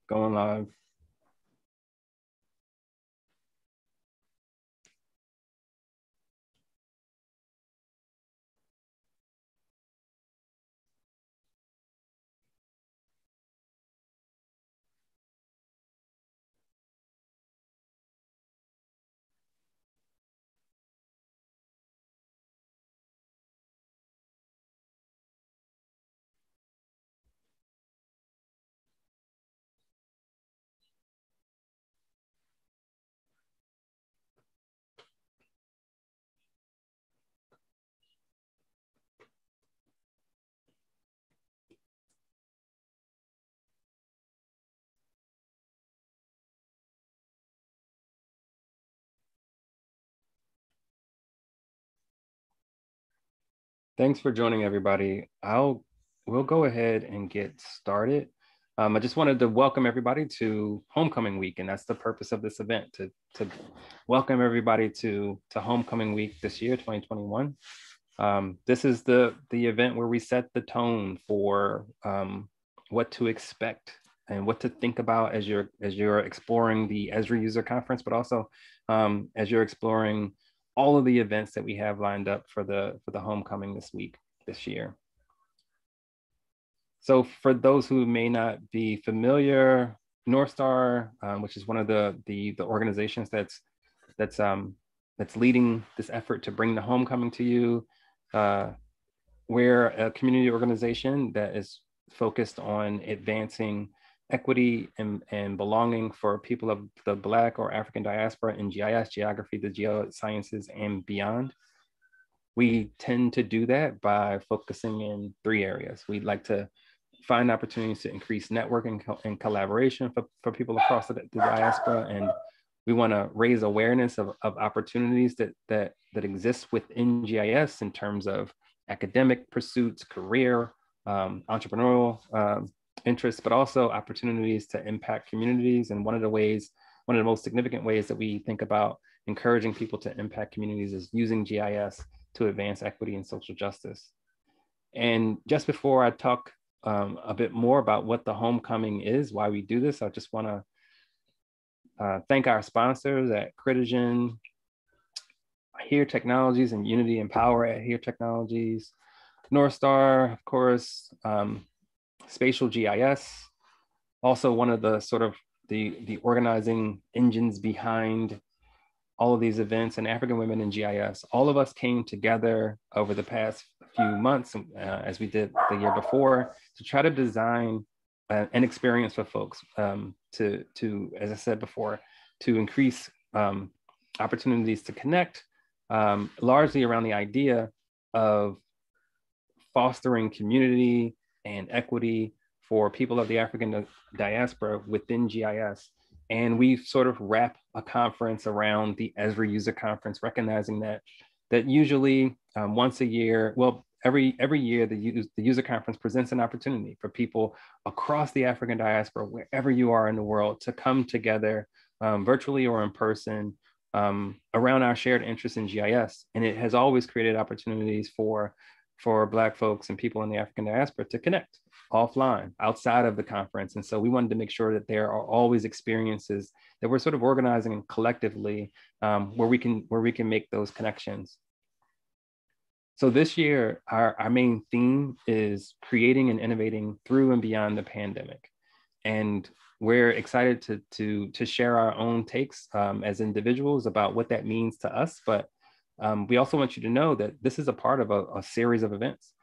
Going live. Thanks for joining, everybody. We'll go ahead and get started. I just wanted to welcome everybody to Homecoming Week, and that's the purpose of this event, to welcome everybody to Homecoming Week this year, 2021. This is the event where we set the tone for what to expect and what to think about as you're exploring the Esri User Conference, but also as you're exploring all of the events that we have lined up for the homecoming this year. So for those who may not be familiar, North Star, which is one of the organizations that's leading this effort to bring the homecoming to you. We're a community organization that is focused on advancing equity and belonging for people of the Black or African diaspora in GIS, geography, the geosciences, and beyond. We tend to do that by focusing in three areas. We'd like to find opportunities to increase networking and collaboration for people across the diaspora, and we want to raise awareness of opportunities that exist within GIS in terms of academic pursuits, career, entrepreneurial interests, but also opportunities to impact communities. And one of the most significant ways that we think about encouraging people to impact communities is using GIS to advance equity and social justice. And just before I talk a bit more about what the homecoming is, why we do this, I just want to thank our sponsors at Critigen, Here Technologies, and Unity and Power at Here Technologies, North Star, of course, Spatial GIS, also one of the sort of the organizing engines behind all of these events, and African Women in GIS. All of us came together over the past few months, as we did the year before, to try to design an experience for folks to, as I said before, to increase opportunities to connect, largely around the idea of fostering community and equity for people of the African diaspora within GIS. And we sort of wrap a conference around the Esri User Conference, recognizing that usually once a year, well, every year, the User Conference presents an opportunity for people across the African diaspora, wherever you are in the world, to come together virtually or in person around our shared interest in GIS. And it has always created opportunities for Black folks and people in the African diaspora to connect offline, outside of the conference. And so we wanted to make sure that there are always experiences that we're sort of organizing collectively where we can make those connections. So this year, our main theme is creating and innovating through and beyond the pandemic. And we're excited to share our own takes as individuals about what that means to us. But we also want you to know that this is a part of a series of events.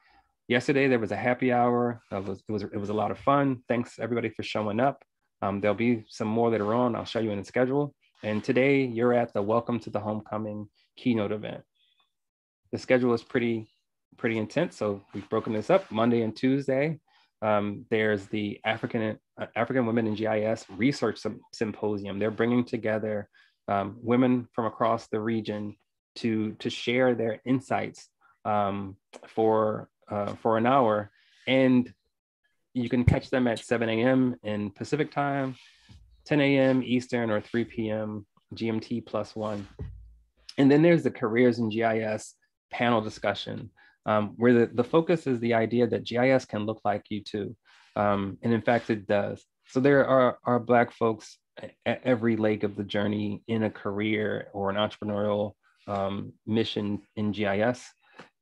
Yesterday, there was a happy hour. It was a lot of fun. Thanks everybody for showing up. There'll be some more later on. I'll show you in the schedule. And today you're at the Welcome to the Homecoming keynote event. The schedule is pretty intense. So we've broken this up. Monday and Tuesday, there's the African Women in GIS Research Symposium. They're bringing together women from across the region to share their insights for an hour, and you can catch them at 7 a.m. in Pacific time, 10 a.m. Eastern, or 3 p.m. GMT +1. And then there's the Careers in GIS panel discussion, where the focus is the idea that GIS can look like you too. And in fact, it does. So there are Black folks at every leg of the journey in a career or an entrepreneurial mission in GIS.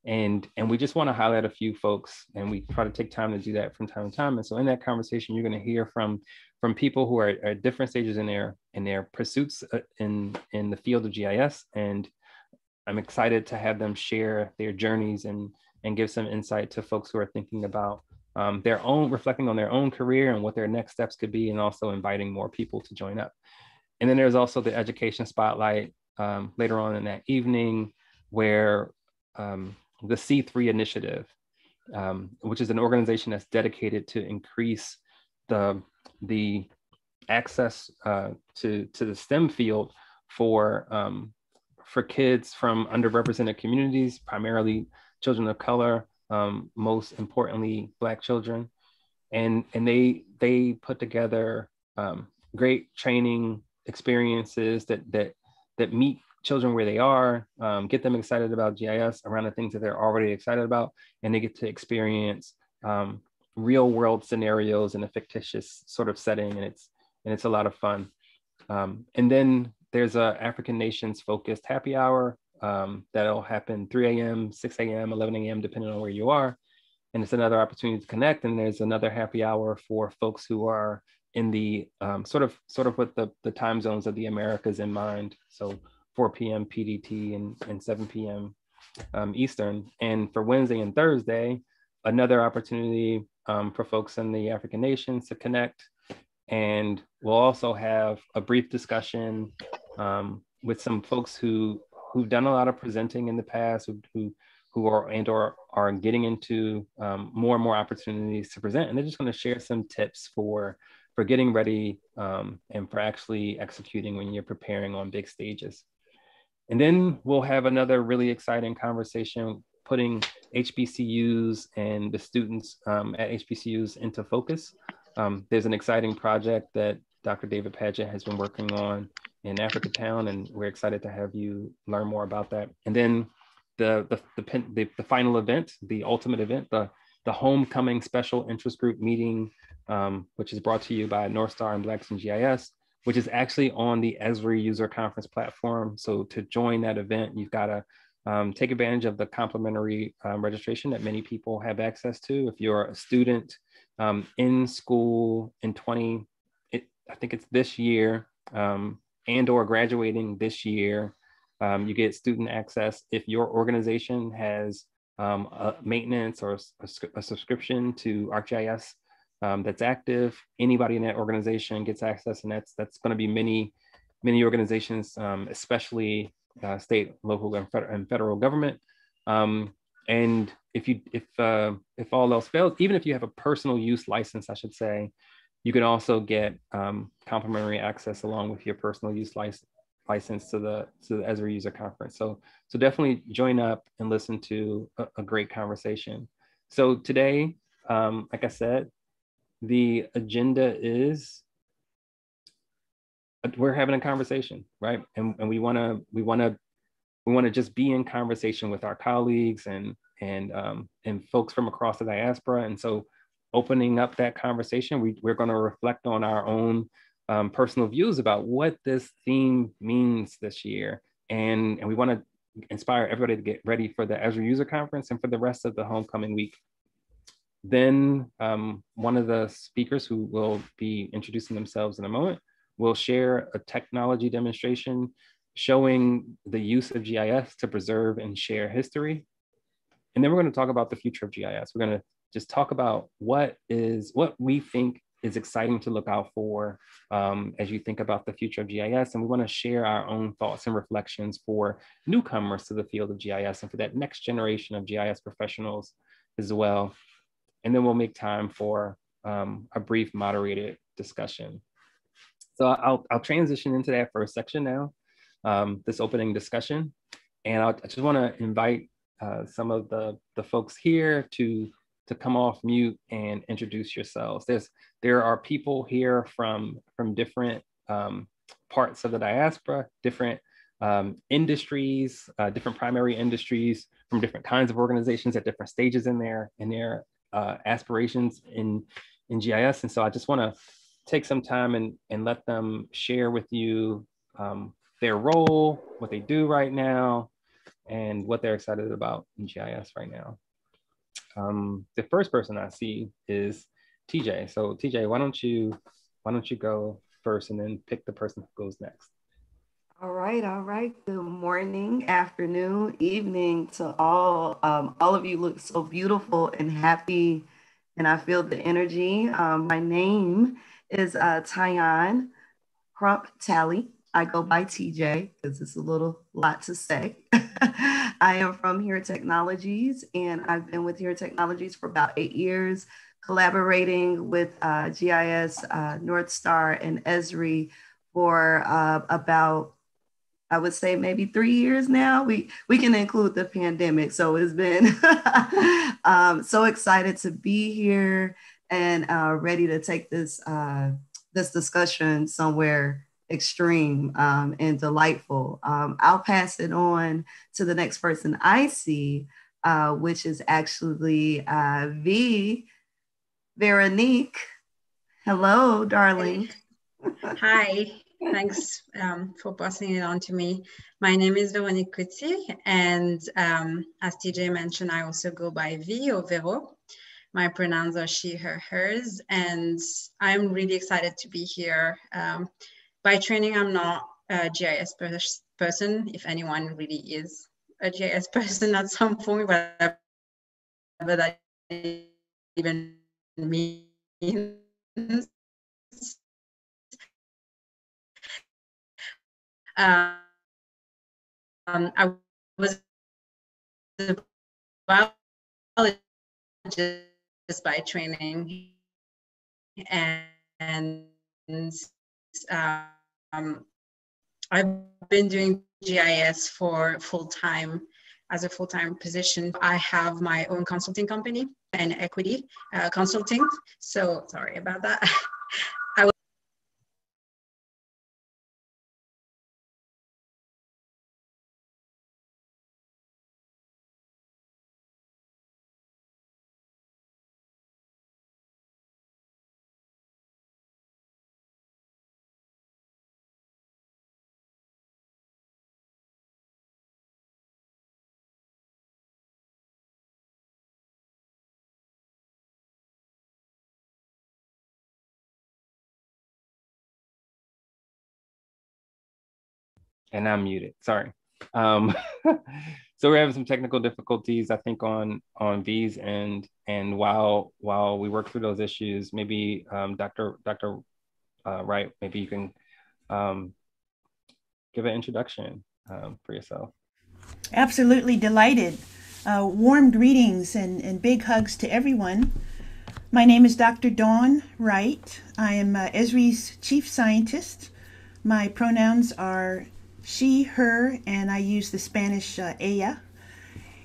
And we just want to highlight a few folks, and we try to take time to do that from time to time. And so in that conversation, you're going to hear from people who are at different stages in their pursuits in the field of GIS. And I'm excited to have them share their journeys and give some insight to folks who are thinking about their own, reflecting on their own career and what their next steps could be, and also inviting more people to join up. And then there's also the education spotlight later on in that evening, where the C3 initiative, which is an organization that's dedicated to increase the access to the STEM field for kids from underrepresented communities, primarily children of color, most importantly, Black children. And they put together great training experiences that meet children where they are, get them excited about GIS around the things that they're already excited about, and they get to experience real world scenarios in a fictitious sort of setting, and it's a lot of fun. And then there's a African Nations focused happy hour that'll happen 3 a.m., 6 a.m., 11 a.m., depending on where you are. And it's another opportunity to connect. And there's another happy hour for folks who are in the sort of with the time zones of the Americas in mind. So 4 p.m. PDT and 7 p.m. Eastern. And for Wednesday and Thursday, another opportunity for folks in the African nations to connect. And we'll also have a brief discussion with some folks who've done a lot of presenting in the past, who are getting into more and more opportunities to present. And they're just going to share some tips for getting ready and for actually executing when you're preparing on big stages. And then we'll have another really exciting conversation putting HBCUs and the students at HBCUs into focus. There's an exciting project that Dr. David Padgett has been working on in Africatown, and we're excited to have you learn more about that. And then the final event, the ultimate event, the homecoming special interest group meeting, which is brought to you by North Star and Blacks in GIS, which is actually on the Esri user conference platform. So to join that event, you've got to take advantage of the complimentary registration that many people have access to. If you're a student in school in I think it's this year, and or graduating this year, you get student access. If your organization has a maintenance or a subscription to ArcGIS that's active, anybody in that organization gets access, and that's going to be many organizations, especially state, local, and federal government. And if all else fails, even if you have a personal use license, I should say, you can also get complimentary access along with your personal use license to the Esri user conference. So definitely join up and listen to a great conversation. So today, like I said, the agenda is we're having a conversation, right? And we want to just be in conversation with our colleagues and folks from across the diaspora. And so opening up that conversation, we're going to reflect on our own personal views about what this theme means this year. And we want to inspire everybody to get ready for the Esri User Conference and for the rest of the homecoming week. Then one of the speakers, who will be introducing themselves in a moment, will share a technology demonstration showing the use of GIS to preserve and share history. And then we're going to talk about the future of GIS. We're going to just talk about what we think is exciting to look out for as you think about the future of GIS. And we want to share our own thoughts and reflections for newcomers to the field of GIS and for that next generation of GIS professionals as well. And then we'll make time for a brief moderated discussion. So I'll transition into that first section now, this opening discussion. And I just want to invite some of the folks here to come off mute and introduce yourselves. There are people here from different parts of the diaspora, different industries, different primary industries, from different kinds of organizations at different stages in their aspirations in GIS. And so I just want take some time and let them share with you their role, what they do right now, and what they're excited about in GIS right now. The first person I see is TJ. So TJ, why don't you go first and then pick the person who goes next? All right, all right. Good morning, afternoon, evening to all. All of you look so beautiful and happy, and I feel the energy. My name is Tyan Crump Tally. I go by TJ because it's a little lot to say. I am from Here Technologies, and I've been with Here Technologies for about 8 years, collaborating with GIS, North Star, and Esri for about, I would say, maybe 3 years now. We can include the pandemic, so it's been so excited to be here and ready to take this discussion somewhere extreme and delightful. I'll pass it on to the next person I see, which is actually Veronique. Hello, darling. Hi, thanks for passing it on to me. My name is Veronique Coutier, and as TJ mentioned, I also go by V or Vero. My pronouns are she, her, hers, and I'm really excited to be here. By training, I'm not a GIS person, if anyone really is a GIS person at some point, whatever that even means. I was a biologist by training, and I've been doing GIS for full-time as a full-time position. I have my own consulting company and equity consulting. So sorry about that. And I'm muted. Sorry. Um, so we're having some technical difficulties, I think, on V's and while we work through those issues, maybe Dr. Wright, maybe you can give an introduction for yourself. Absolutely delighted. Warm greetings and big hugs to everyone. My name is Dr. Dawn Wright. I am Esri's chief scientist. My pronouns are she, her, and I use the Spanish ella.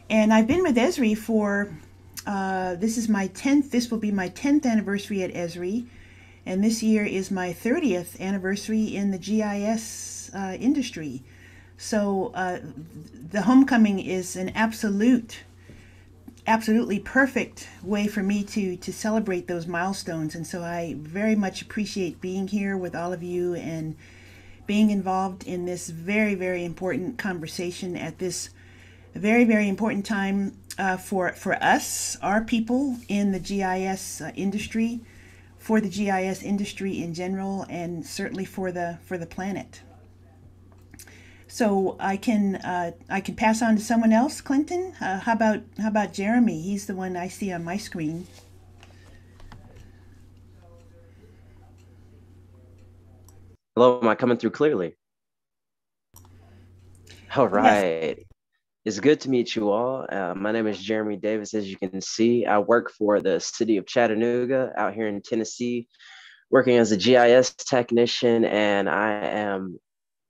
And I've been with Esri for, this will be my 10th anniversary at Esri. And this year is my 30th anniversary in the GIS industry. So the homecoming is an absolutely perfect way for me to celebrate those milestones. And so I very much appreciate being here with all of you and being involved in this very, very important conversation at this very, very important time for us, our people in the GIS industry, for the GIS industry in general, and certainly for the planet. So I can pass on to someone else, Clinton. How about Jeremy? He's the one I see on my screen. Hello, am I coming through clearly? All right. Yes. It's good to meet you all. My name is Jeremy Davis. As you can see, I work for the city of Chattanooga out here in Tennessee, working as a GIS technician, and I am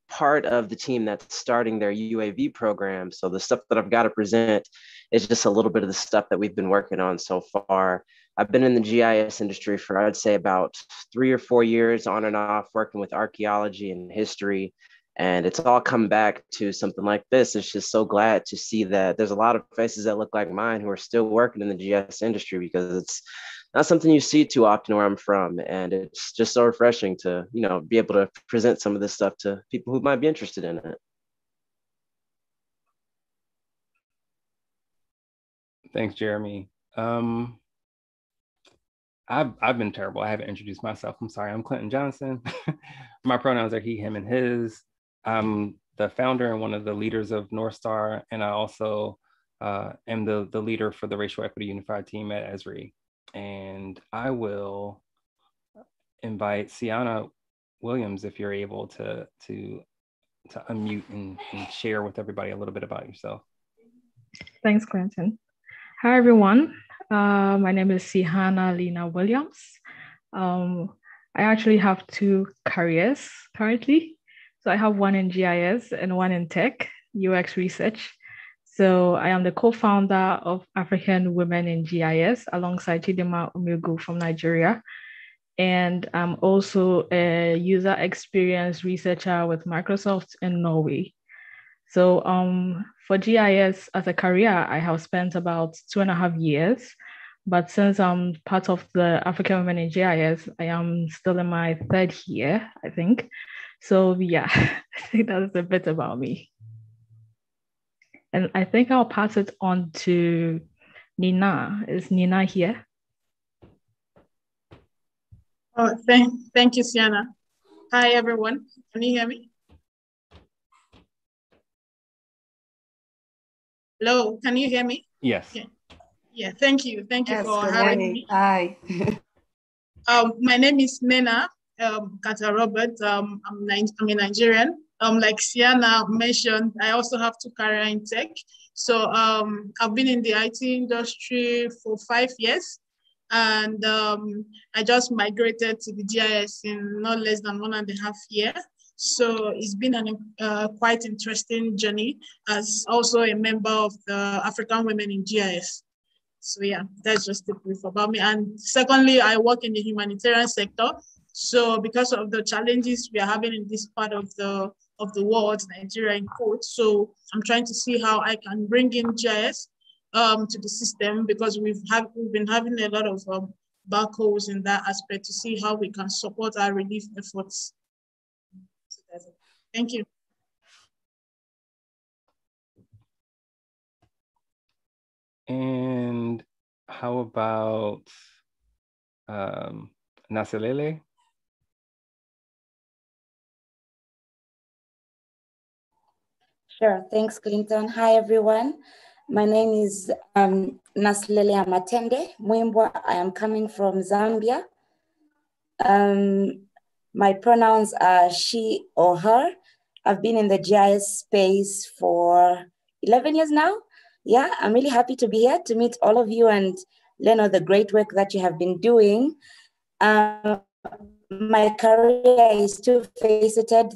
part of the team that's starting their UAV program. So the stuff that I've got to present is just a little bit of the stuff that we've been working on so far. I've been in the GIS industry for, I'd say, about 3 or 4 years on and off, working with archaeology and history. And it's all come back to something like this. It's just so glad to see that there's a lot of faces that look like mine who are still working in the GIS industry, because it's not something you see too often where I'm from. And it's just so refreshing to, be able to present some of this stuff to people who might be interested in it. Thanks, Jeremy. I've been terrible. I haven't introduced myself. I'm sorry. I'm Clinton Johnson. My pronouns are he, him, and his. I'm the founder and one of the leaders of North Star, and I also am the leader for the Racial Equity Unified team at Esri. And I will invite Sienna Williams if you're able to unmute and share with everybody a little bit about yourself. Thanks, Clinton. Hi, everyone. My name is Sihana Lena Williams. I actually have 2 careers currently. So I have one in GIS and one in tech, UX research. So I am the co-founder of African Women in GIS alongside Chidima Umigu from Nigeria. And I'm also a user experience researcher with Microsoft in Norway. So for GIS as a career, I have spent about 2.5 years. But since I'm part of the African Women in GIS, I am still in my 3rd year, I think. So yeah, I think that's a bit about me. And I think I'll pass it on to Nina. Is Nina here? Oh, thank you, Sienna. Hi, everyone. Can you hear me? Hello, can you hear me? Yes. Yeah, thank you. Thank you for having me. Hi. My name is Nena Kata Robert. I'm a Nigerian. Like Sienna mentioned, I also have 2 careers in tech. So I've been in the IT industry for 5 years. And I just migrated to the GIS in not less than 1.5 years. So it's been a quite interesting journey as also a member of the African Women in GIS. So yeah, that's just a brief about me. And secondly, I work in the humanitarian sector. So because of the challenges we are having in this part of the world, Nigeria in quote, so I'm trying to see how I can bring in GIS to the system, because we've been having a lot of backhoes in that aspect, to see how we can support our relief efforts. So that's it. Thank you. And how about Naselele? Sure, thanks, Clinton. Hi, everyone. My name is Naslele Amatende Mwimbwa. I am coming from Zambia. My pronouns are she or her. I've been in the GIS space for 11 years now. Yeah, I'm really happy to be here to meet all of you and learn all the great work that you have been doing. My career is two-faceted.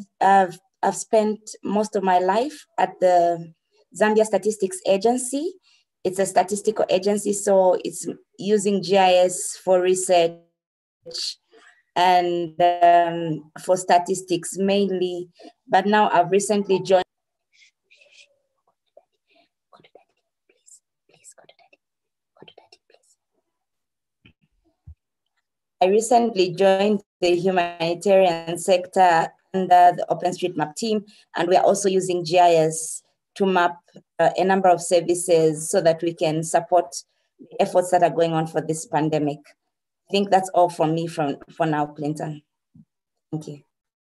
I've spent most of my life at the Zambia Statistics Agency. It's a statistical agency, so it's using GIS for research and for statistics mainly. But now I've recently joined. I recently joined the humanitarian sector under the OpenStreetMap team, and we are also using GIS to map a number of services so that we can support the efforts that are going on for this pandemic. I think that's all from me for now, Clinton. Thank you.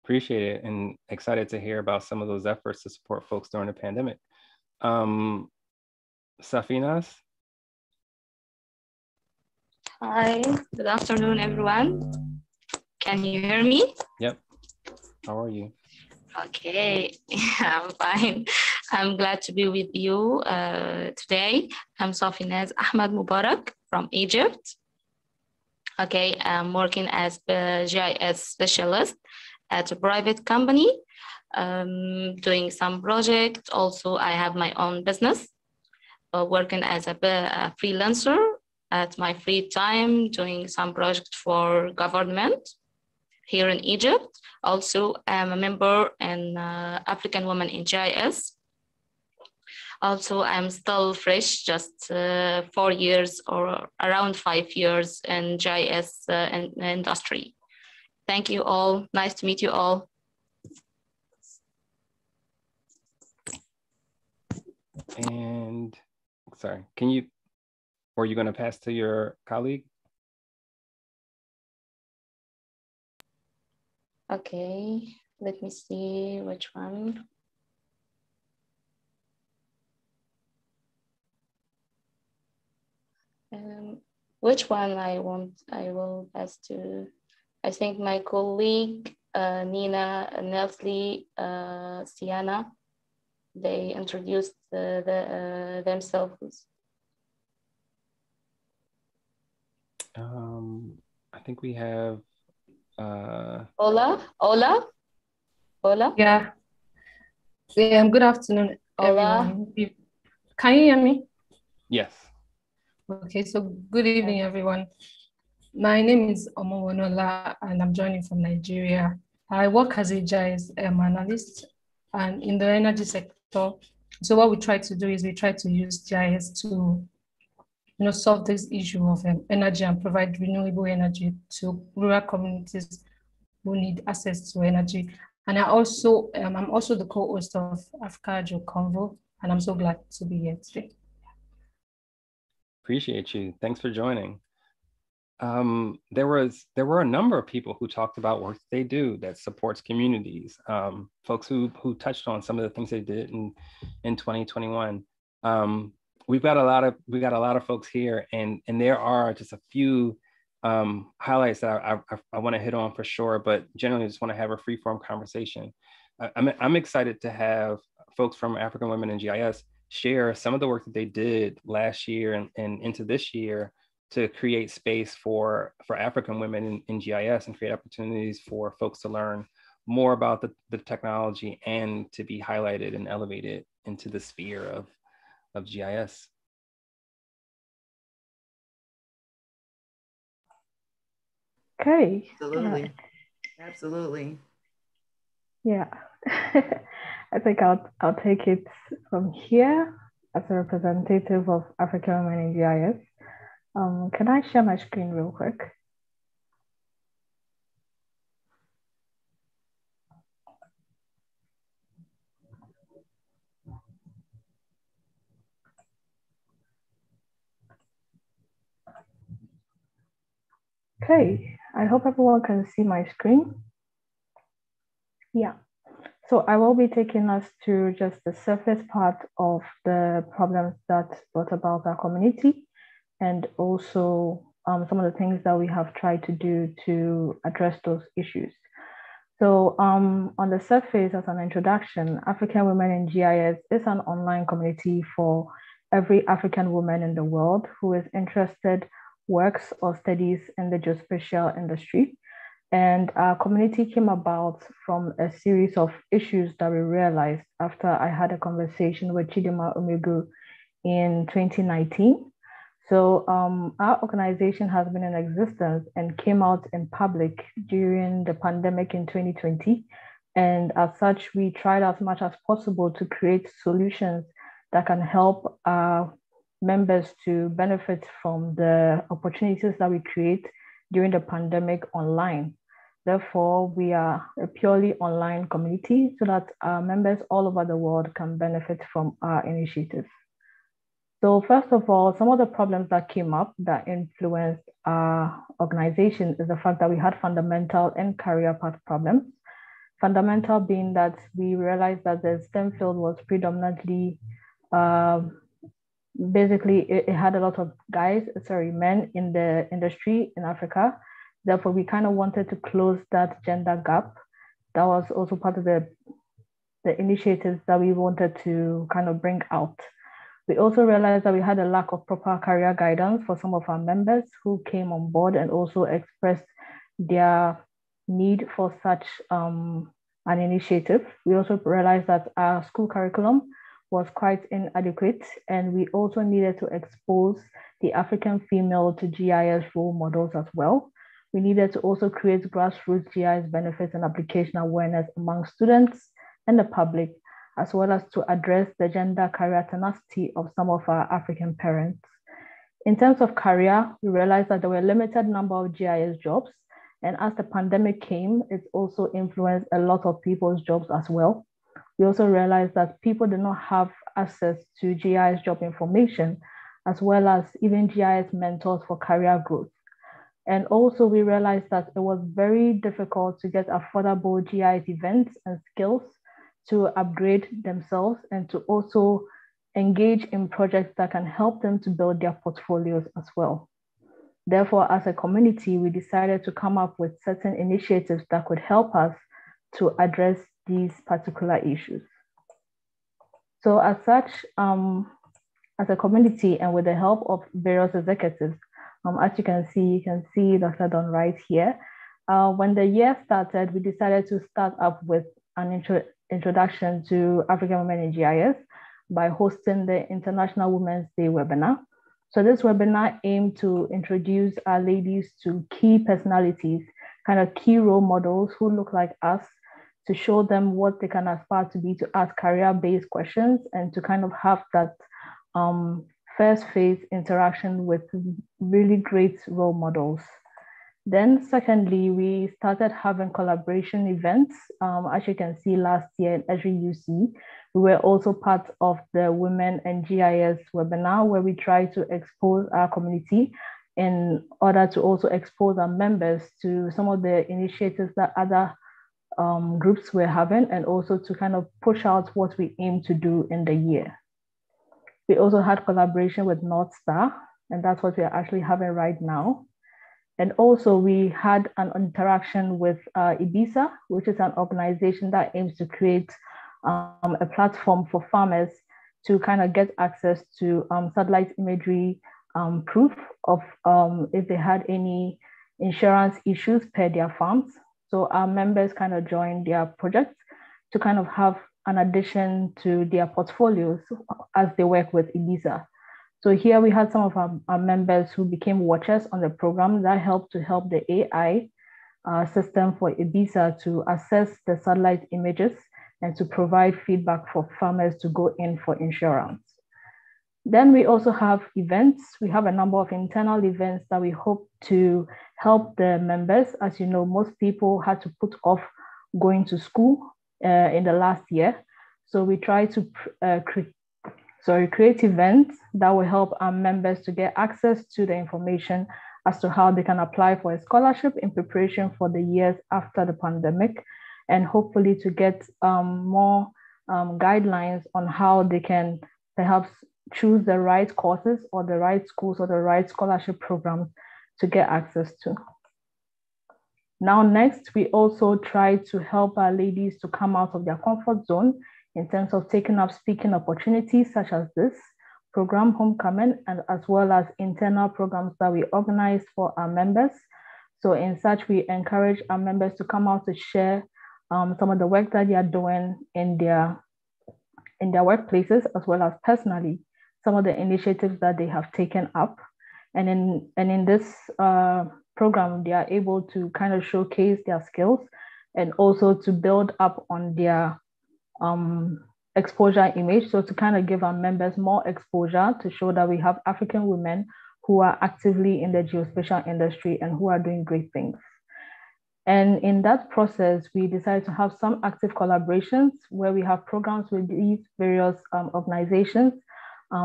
Appreciate it, and excited to hear about some of those efforts to support folks during the pandemic. Safinas? Hi, good afternoon, everyone. Can you hear me? Yep. How are you? Okay, I'm fine. I'm glad to be with you today. I'm Safinaz Ahmad Mubarak from Egypt. Okay, I'm working as a GIS specialist at a private company, doing some projects. Also, I have my own business, working as a freelancer at my free time, doing some projects for government here in Egypt. Also, I'm a member in African Women in GIS. Also, I'm still fresh, just 4 years or around 5 years in GIS industry. Thank you all. Nice to meet you all. And sorry, or are you going to pass to your colleague? Okay, let me see which one. Which one I will pass to, I think my colleague, Nina, Nelsie, Sienna, they introduced themselves. I think we have Ola. Yeah. Good afternoon, everyone. Can you hear me? Yes. Okay, so good evening, everyone. My name is Omowonola, and I'm joining from Nigeria. I work as a GIS analyst and in the energy sector. So what we try to do is we try to use GIS to solve this issue of energy and provide renewable energy to rural communities who need access to energy. And I'm also the co-host of Africa Agile Convo, and I'm so glad to be here today. Appreciate you. Thanks for joining. There were a number of people who talked about work they do that supports communities. Folks who touched on some of the things they did in 2021. We got a lot of folks here, and there are just a few highlights that I want to hit on for sure. But generally, I just want to have a free form conversation. I'm excited to have folks from African Women in GIS share some of the work that they did last year and into this year to create space for African women in GIS and create opportunities for folks to learn more about the technology and to be highlighted and elevated into the sphere of GIS. Okay. Absolutely. Absolutely. Yeah. I think I'll take it from here as a representative of African women in GIS. Can I share my screen real quick? Okay, I hope everyone can see my screen. Yeah, so I will be taking us to just the surface part of the problems that brought about our community, and also some of the things that we have tried to do to address those issues. So on the surface, as an introduction, African Women in GIS is an online community for every African woman in the world who is interested, works or studies in the geospatial industry. And our community came about from a series of issues that we realized after I had a conversation with Chidima Umegu in 2019. So our organization has been in existence and came out in public during the pandemic in 2020. And as such, we tried as much as possible to create solutions that can help our members to benefit from the opportunities that we create during the pandemic online. Therefore, we are a purely online community so that our members all over the world can benefit from our initiatives. So first of all, some of the problems that came up that influenced our organization is the fact that we had fundamental and career path problems. Fundamental being that we realized that the STEM field was predominantly, basically it had a lot of men in the industry in Africa. Therefore, we kind of wanted to close that gender gap. That was also part of the initiatives that we wanted to kind of bring out. We also realized that we had a lack of proper career guidance for some of our members who came on board and also expressed their need for such an initiative. We also realized that our school curriculum was quite inadequate, and we also needed to expose the African female to GIS role models as well. We needed to also create grassroots GIS benefits and application awareness among students and the public, as well as to address the gender career tenacity of some of our African parents. In terms of career, we realized that there were a limited number of GIS jobs. And as the pandemic came, it also influenced a lot of people's jobs as well. We also realized that people did not have access to GIS job information, as well as even GIS mentors for career growth. And also we realized that it was very difficult to get affordable GIS events and skills to upgrade themselves and to also engage in projects that can help them to build their portfolios as well. Therefore, as a community, we decided to come up with certain initiatives that could help us to address these particular issues. So as such, as a community and with the help of various executives, as you can see Dr. Don right here. When the year started, we decided to start up with an introduction to African women in GIS by hosting the International Women's Day webinar. So this webinar aimed to introduce our ladies to key personalities, kind of key role models who look like us, to show them what they can aspire to be, to ask career-based questions, and to kind of have that first phase interaction with really great role models. Then secondly, we started having collaboration events. As you can see last year in Esri UC, we were also part of the Women and GIS webinar where we tried to expose our community in order to also expose our members to some of the initiatives that other groups were having, and also to kind of push out what we aim to do in the year. We also had collaboration with North Star, and that's what we're actually having right now. And also we had an interaction with IBISA, which is an organization that aims to create a platform for farmers to kind of get access to satellite imagery proof of if they had any insurance issues per their farms. So our members kind of joined their project to kind of have an addition to their portfolios as they work with IBISA. So here we had some of our members who became watchers on the program that helped the AI system for IBISA to assess the satellite images and to provide feedback for farmers to go in for insurance. Then we also have events. We have a number of internal events that we hope to help the members. As you know, most people had to put off going to school in the last year. So we try to create events that will help our members to get access to the information as to how they can apply for a scholarship in preparation for the years after the pandemic, and hopefully to get more guidelines on how they can perhaps choose the right courses or the right schools or the right scholarship programs to get access to. Now, next, we also try to help our ladies to come out of their comfort zone in terms of taking up speaking opportunities such as this program, Homecoming, and as well as internal programs that we organize for our members. So in such, we encourage our members to come out to share some of the work that they are doing in their workplaces, as well as personally, some of the initiatives that they have taken up. And in this program, they are able to kind of showcase their skills and also to build up on their exposure image. So to kind of give our members more exposure to show that we have African women who are actively in the geospatial industry and who are doing great things. And in that process, we decided to have some active collaborations where we have programs with these various organizations.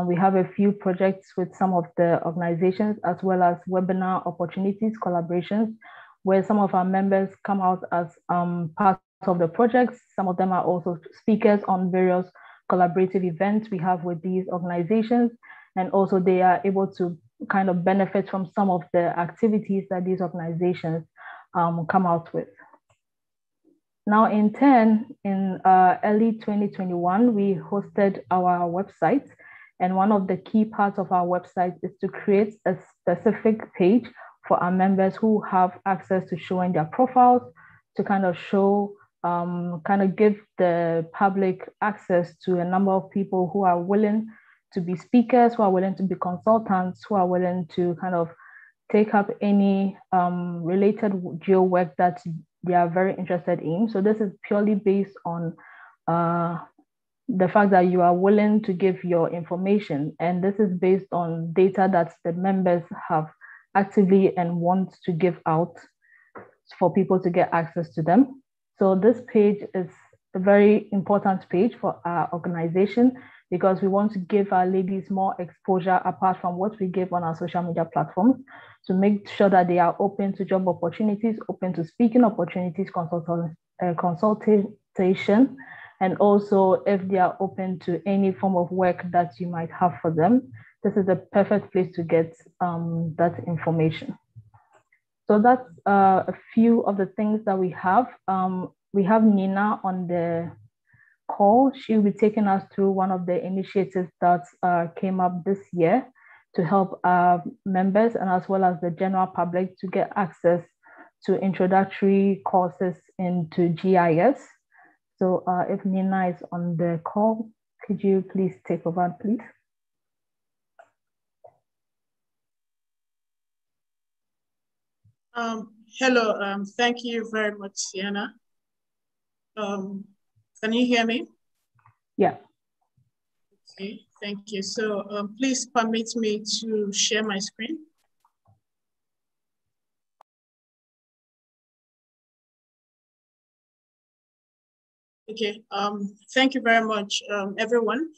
We have a few projects with some of the organizations, as well as webinar opportunities, collaborations, where some of our members come out as part of the projects. Some of them are also speakers on various collaborative events we have with these organizations. And also they are able to kind of benefit from some of the activities that these organizations come out with. Now in early 2021, we hosted our website. And one of the key parts of our website is to create a specific page for our members who have access to showing their profiles, to kind of show, kind of give the public access to a number of people who are willing to be speakers, who are willing to be consultants, who are willing to kind of take up any related geo work that they are very interested in. So this is purely based on the fact that you are willing to give your information. And this is based on data that the members have actively and want to give out for people to get access to them. So this page is a very important page for our organization because we want to give our ladies more exposure apart from what we give on our social media platforms to make sure that they are open to job opportunities, open to speaking opportunities, consultation, and also if they are open to any form of work that you might have for them. This is the perfect place to get that information. So that's a few of the things that we have. We have Nina on the call. She'll be taking us through one of the initiatives that came up this year to help our members and as well as the general public to get access to introductory courses into GIS. So if Nina is on the call, could you please take over, please? Hello, thank you very much, Sienna. Can you hear me? Yeah. Okay, thank you. So please permit me to share my screen. Okay, thank you very much, everyone.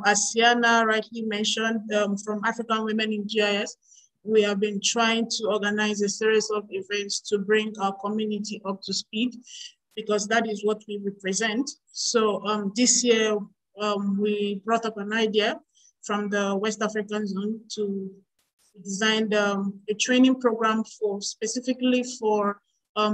As Sienna rightly mentioned, from African Women in GIS, we have been trying to organize a series of events to bring our community up to speed because that is what we represent. So this year, we brought up an idea from the West African zone to design a training program specifically for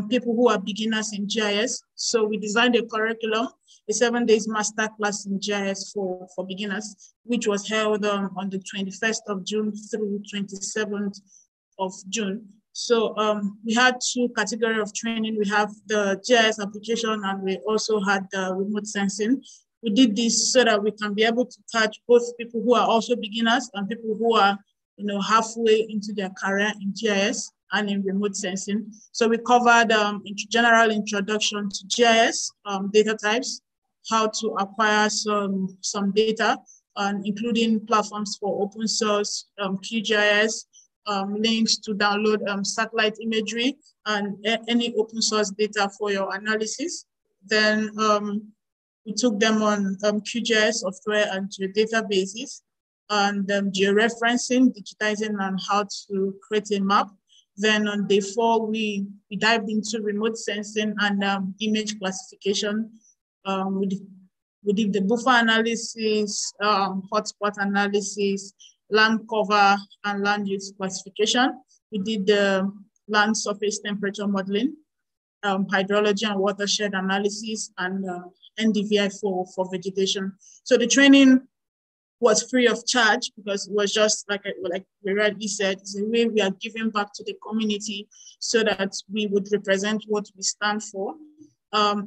people who are beginners in GIS. So we designed a curriculum, a 7 days master class in GIS for beginners, which was held on the 21st of June through 27th of June. So we had two categories of training. We have the GIS application and we also had the remote sensing. We did this so that we can be able to catch both people who are also beginners and people who are halfway into their career in GIS and in remote sensing. So we covered general introduction to GIS, data types, how to acquire some data, including platforms for open source, QGIS, links to download satellite imagery and any open source data for your analysis. Then we took them on QGIS software and geodatabases and georeferencing, digitizing, and how to create a map. Then on day 4, we dived into remote sensing and image classification. We did the buffer analysis, hotspot analysis, land cover, and land use classification. We did the land surface temperature modeling, hydrology and watershed analysis, and NDVI for vegetation. So the training was free of charge because it was just like we rightly said, it's a way we are giving back to the community so that we would represent what we stand for.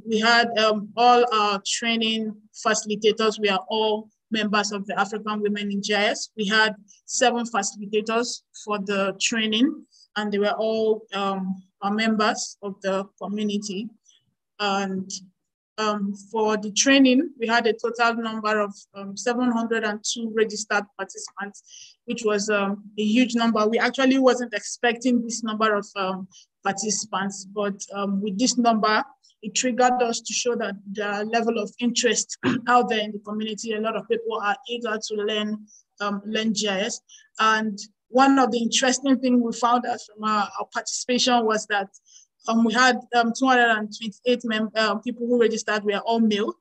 We had all our training facilitators. We are all members of the African Women in GIS. We had 7 facilitators for the training, and they were all our members of the community. And for the training, we had a total number of 702 registered participants, which was a huge number. We actually wasn't expecting this number of participants, but with this number, it triggered us to show that the level of interest out there in the community. A lot of people are eager to learn GIS. And one of the interesting things we found out from our participation was that we had 228 people who registered were all male,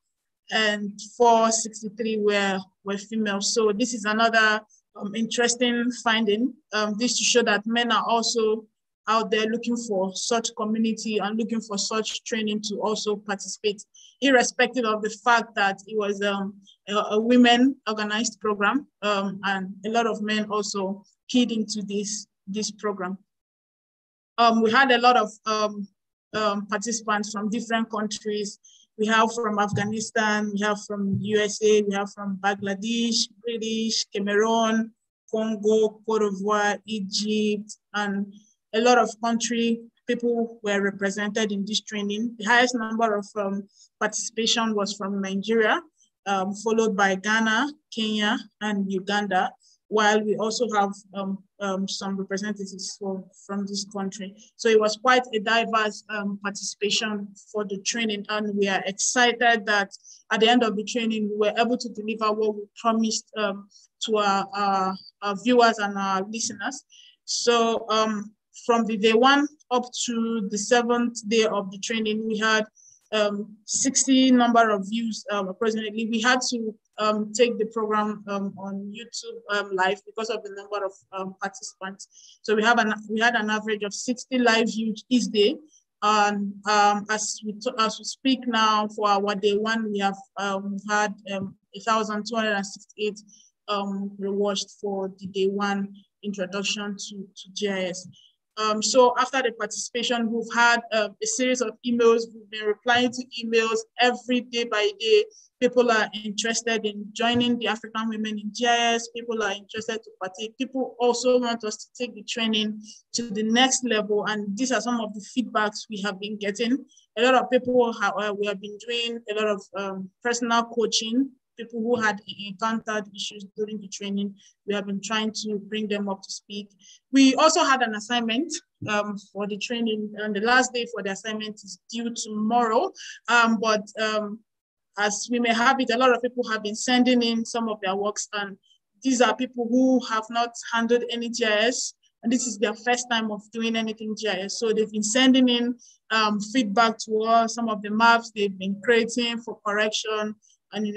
and 463 were female. So this is another interesting finding. This to show that men are also out there looking for such community and looking for such training to also participate, irrespective of the fact that it was a women organized program, and a lot of men also keyed into this program. We had a lot of participants from different countries. We have from Afghanistan, we have from USA, we have from Bangladesh, British, Cameroon, Congo, Cote d'Ivoire, Egypt, and a lot of people were represented in this training. The highest number of participation was from Nigeria, followed by Ghana, Kenya, and Uganda, while we also have some representatives from this country. So it was quite a diverse participation for the training, and we are excited that at the end of the training, we were able to deliver what we promised to our viewers and our listeners. So from the day one up to the 7th day of the training, we had 60 number of views approximately. We had to take the program on YouTube live because of the number of participants. So we had an average of 60 live views each day. And as we speak now, for our day one, we have had 1,268 rewatched for the day one introduction to GIS. So after the participation, we've had a series of emails. We've been replying to emails every day by day. People are interested in joining the African Women in GIS. People are interested to partake. People also want us to take the training to the next level. And these are some of the feedbacks we have been getting. A lot of people, we have been doing a lot of personal coaching. People who had encountered issues during the training, we have been trying to bring them up to speed. We also had an assignment for the training, and the last day for the assignment is due tomorrow. As we may have it, a lot of people have been sending in some of their works, and these are people who have not handled any GIS, and this is their first time of doing anything GIS. So they've been sending in feedback to us, some of the maps they've been creating for correction, and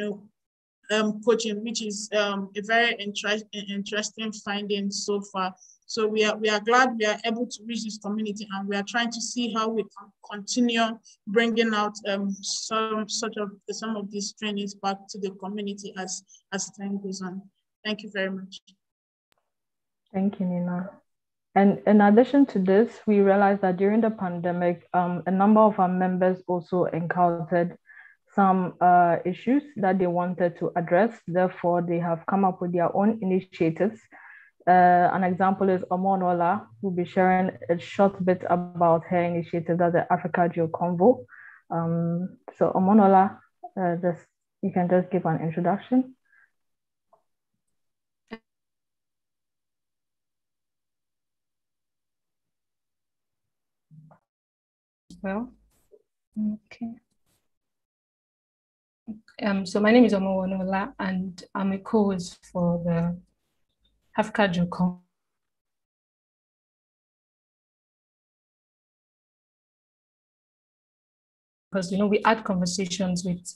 coaching, which is a very interesting finding so far. So we are glad we are able to reach this community, and we are trying to see how we can continue bringing out some of these trainings back to the community as time goes on. Thank you very much. Thank you, Nina. And in addition to this, we realized that during the pandemic, a number of our members also encountered some issues that they wanted to address. Therefore, they have come up with their own initiatives. An example is Omonola, who will be sharing a short bit about her initiative, that's the Africa Geo Convo. So Omonola, you can just give an introduction. Well, okay. So my name is Omonola, and I'm a co-host for the Africa Geo Convo. Because we had conversations with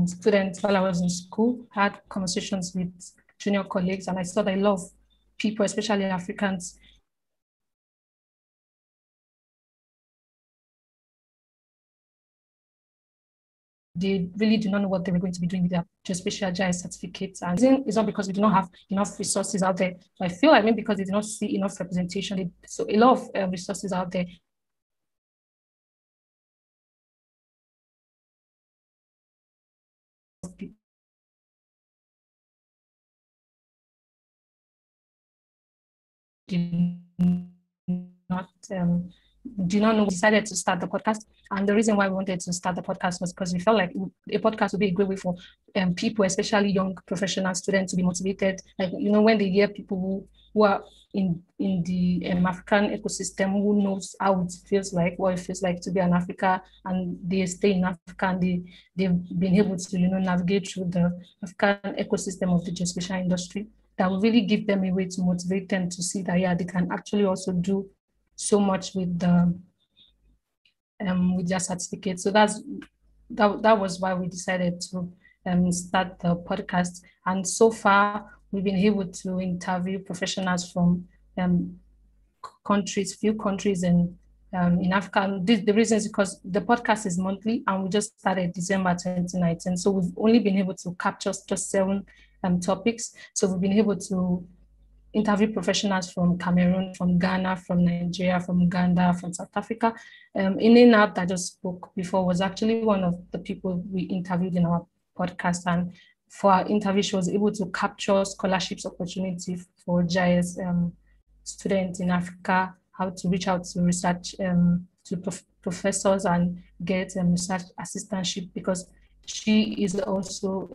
students while I was in school, had conversations with junior colleagues, and I thought I love people, especially Africans. They really do not know what they were going to be doing with their geospatial GIS certificates. And it's not because we do not have enough resources out there. So I feel like maybe because they do not see enough representation. So a lot of resources out there. Do not know, we decided to start the podcast. And the reason why we wanted to start the podcast was because we felt like a podcast would be a great way for people, especially young professional students, to be motivated. Like, when they hear people who are in the African ecosystem, who knows how it feels like, what it feels like to be an Africa, and they stay in Africa, and they've been able to, navigate through the African ecosystem of the geospatial industry. That will really give them a way to motivate them to see that, yeah, they can actually also do so much with their certificate. So that was why we decided to start the podcast. And so far, we've been able to interview professionals from few countries in Africa. And the reason is because the podcast is monthly, and we just started December 2019. So we've only been able to capture just 7 topics. So we've been able to interview professionals from Cameroon, from Ghana, from Nigeria, from Uganda, from South Africa. Inenab, that I just spoke before, was actually one of the people we interviewed in our podcast. And for our interview, she was able to capture scholarships opportunity for GIS students in Africa, how to reach out to research to professors and get research assistantship, because she is also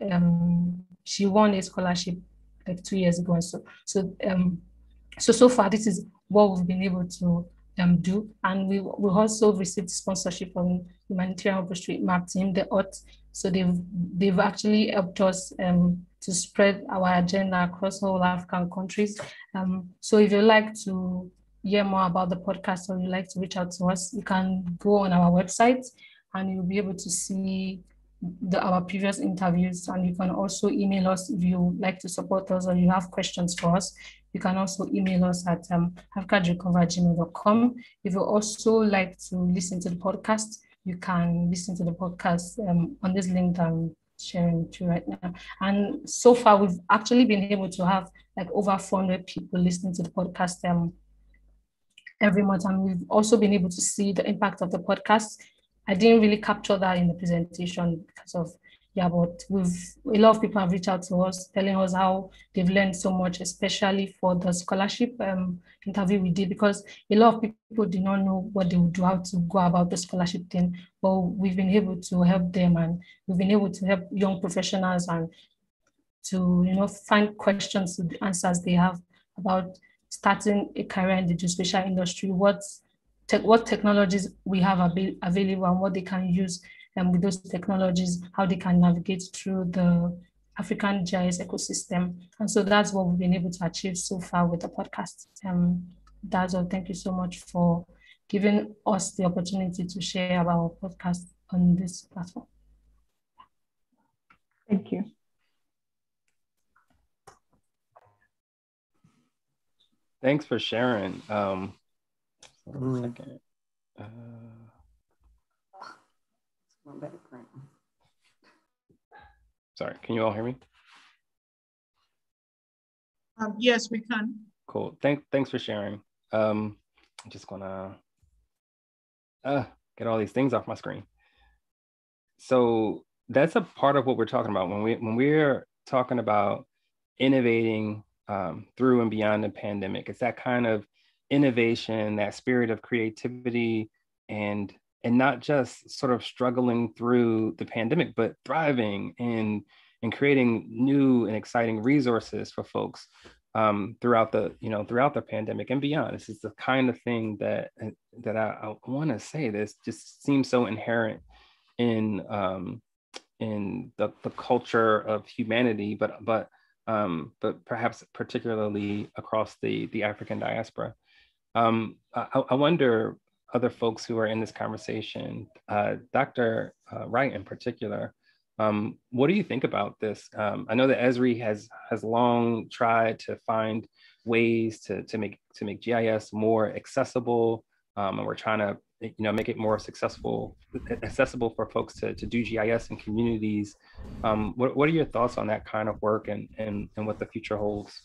she won a scholarship like 2 years ago, and so far this is what we've been able to do, and we also received sponsorship from Humanitarian OpenStreet Map team, the OT. So they've actually helped us to spread our agenda across all African countries. So if you'd like to hear more about the podcast or you'd like to reach out to us, you can go on our website and you'll be able to see our previous interviews, and you can also email us if you like to support us or you have questions for us. You can also email us at africadrecover@gmail.com. If you also like to listen to the podcast, you can listen to the podcast on this link that I'm sharing to right now. And so far, we've actually been able to have like over 400 people listening to the podcast every month, and we've also been able to see the impact of the podcast. I didn't really capture that in the presentation because of, but a lot of people have reached out to us telling us how they've learned so much, especially for the scholarship interview we did, because a lot of people did not know what they would do, how to go about the scholarship thing, but we've been able to help them, and we've been able to help young professionals and to find questions to the answers they have about starting a career in the geospatial industry, what technologies we have available and what they can use with those technologies, how they can navigate through the African GIS ecosystem. And so that's what we've been able to achieve so far with the podcast. That's all. Thank you so much for giving us the opportunity to share about our podcast on this platform. Thank you. Thanks for sharing. One second. Sorry, can you all hear me? Yes, we can. Cool. Thanks for sharing. I'm just gonna get all these things off my screen. So that's a part of what we're talking about when we're talking about innovating through and beyond the pandemic. It's that kind of innovation, that spirit of creativity, and not just sort of struggling through the pandemic, but thriving and creating new and exciting resources for folks throughout the pandemic and beyond. This is the kind of thing that I want to say. This just seems so inherent in the culture of humanity, but perhaps particularly across the African diaspora. I wonder, other folks who are in this conversation, Dr. Wright in particular, what do you think about this? I know that Esri has long tried to find ways to make GIS more accessible, and we're trying to make it more accessible for folks to do GIS in communities. What are your thoughts on that kind of work and what the future holds?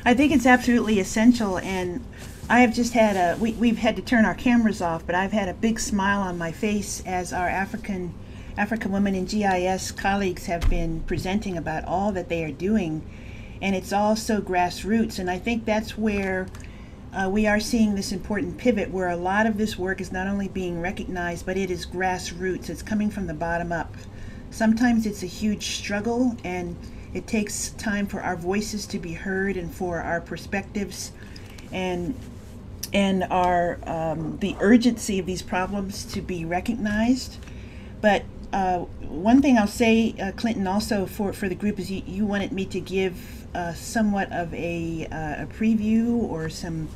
I think it's absolutely essential, and I have just had we've had to turn our cameras off, but I've had a big smile on my face as our African women in GIS colleagues have been presenting about all that they are doing, and it's all so grassroots. And I think that's where we are seeing this important pivot, where a lot of this work is not only being recognized, but it is grassroots. It's coming from the bottom up. Sometimes it's a huge struggle, and it takes time for our voices to be heard and for our perspectives and our the urgency of these problems to be recognized. But one thing I'll say, Clinton, also for the group is you wanted me to give somewhat of a preview or some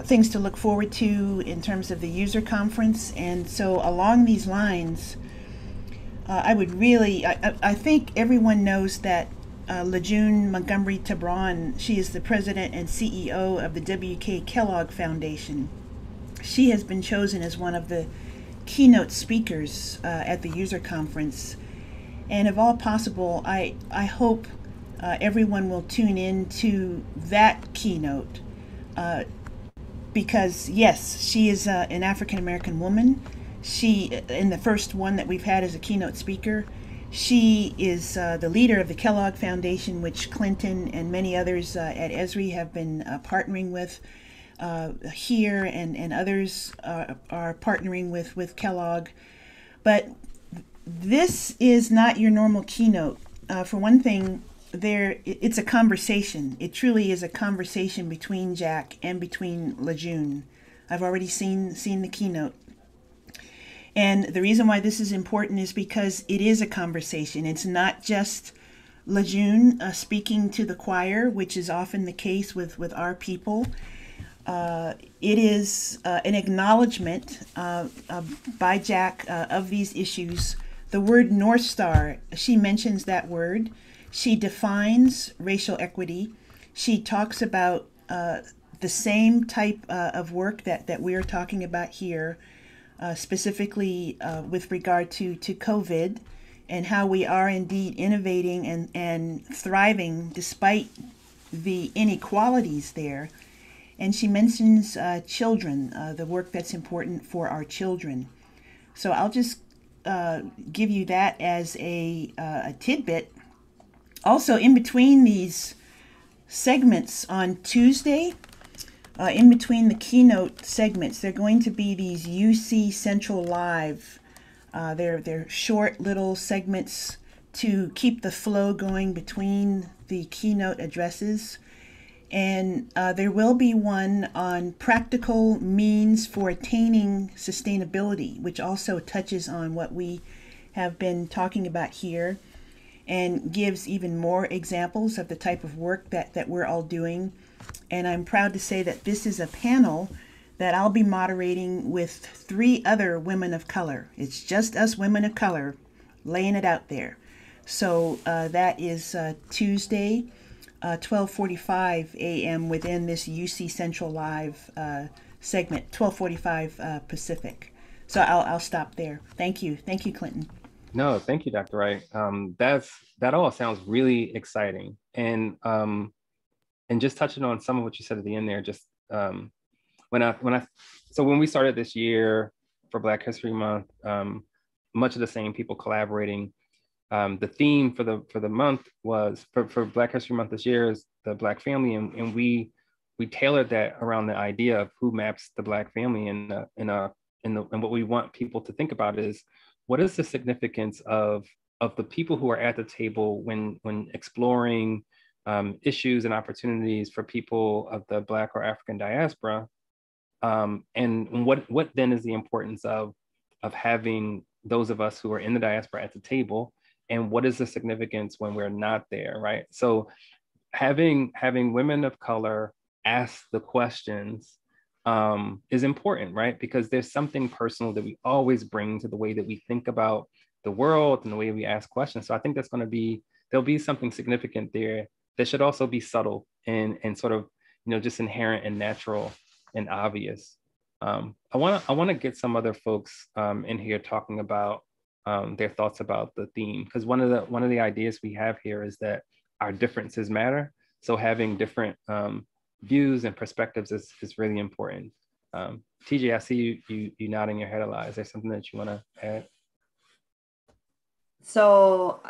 things to look forward to in terms of the user conference. And so along these lines, I would really, I think everyone knows that Lejeune Montgomery Tabron, she is the president and CEO of the W.K. Kellogg Foundation. She has been chosen as one of the keynote speakers at the user conference. And if all possible, I hope everyone will tune in to that keynote because yes, she is an African-American woman. She, in the first one that we've had as a keynote speaker, she is the leader of the Kellogg Foundation, which Clinton and many others at Esri have been partnering with here, and others are partnering with Kellogg. But This is not your normal keynote. For one thing, it's a conversation. It truly is a conversation between Jack and between Lejeune. I've already seen the keynote. And the reason why this is important is because it is a conversation. It's not just Lejeune speaking to the choir, which is often the case with our people. It is an acknowledgement by Jack of these issues. The word North Star, she mentions that word. She defines racial equity. She talks about the same type of work that we're talking about here, specifically with regard to COVID and how we are indeed innovating and thriving despite the inequalities there. And she mentions children, the work that's important for our children. So I'll just give you that as a tidbit. Also, in between these segments on Tuesday, in between the keynote segments, there are going to be these UC Central Live. They're short little segments to keep the flow going between the keynote addresses. And there will be one on practical means for attaining sustainability, which also touches on what we have been talking about here and gives even more examples of the type of work that we're all doing. And I'm proud to say that this is a panel that I'll be moderating with 3 other women of color. It's just us women of color laying it out there. So that is Tuesday, 12:45 a.m. within this UC Central Live segment, 12:45 Pacific. So I'll stop there. Thank you, Clinton. No, thank you, Dr. Wright. That all sounds really exciting, and just touching on some of what you said at the end there, just when we started this year for Black History Month, much of the same people collaborating. The theme for the month was for Black History Month this year is the Black family, and we tailored that around the idea of who maps the Black family, and what we want people to think about is what is the significance of the people who are at the table when exploring issues and opportunities for people of the Black or African diaspora, and what then is the importance of having those of us who are in the diaspora at the table, and what is the significance when we're not there, right? So having women of color ask the questions is important, right? Because there's something personal that we always bring to the way that we think about the world and the way we ask questions. So I think there'll be something significant there that should also be subtle and sort of, just inherent and natural and obvious. I want to get some other folks in here talking about their thoughts about the theme, because one of the ideas we have here is that our differences matter. So having different views and perspectives is really important. TJ, I see you nodding your head a lot. Is there something that you want to add? So,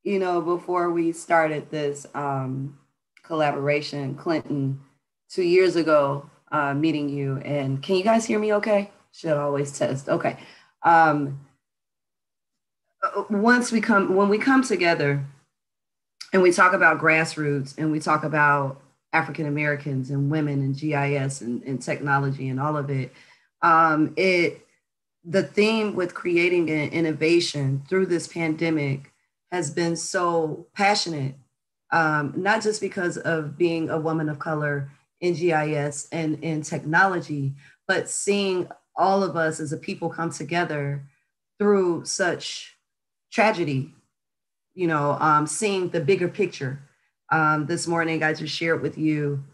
before we started this collaboration, Clinton, 2 years ago, meeting you, and can you guys hear me okay? Should always test. Okay. When we come together and we talk about grassroots and we talk about African Americans and women and GIS and technology and all of it, the theme with creating an innovation through this pandemic has been so passionate, not just because of being a woman of color in GIS and in technology, but seeing all of us as a people come together through such tragedy, seeing the bigger picture. This morning, I just shared with you,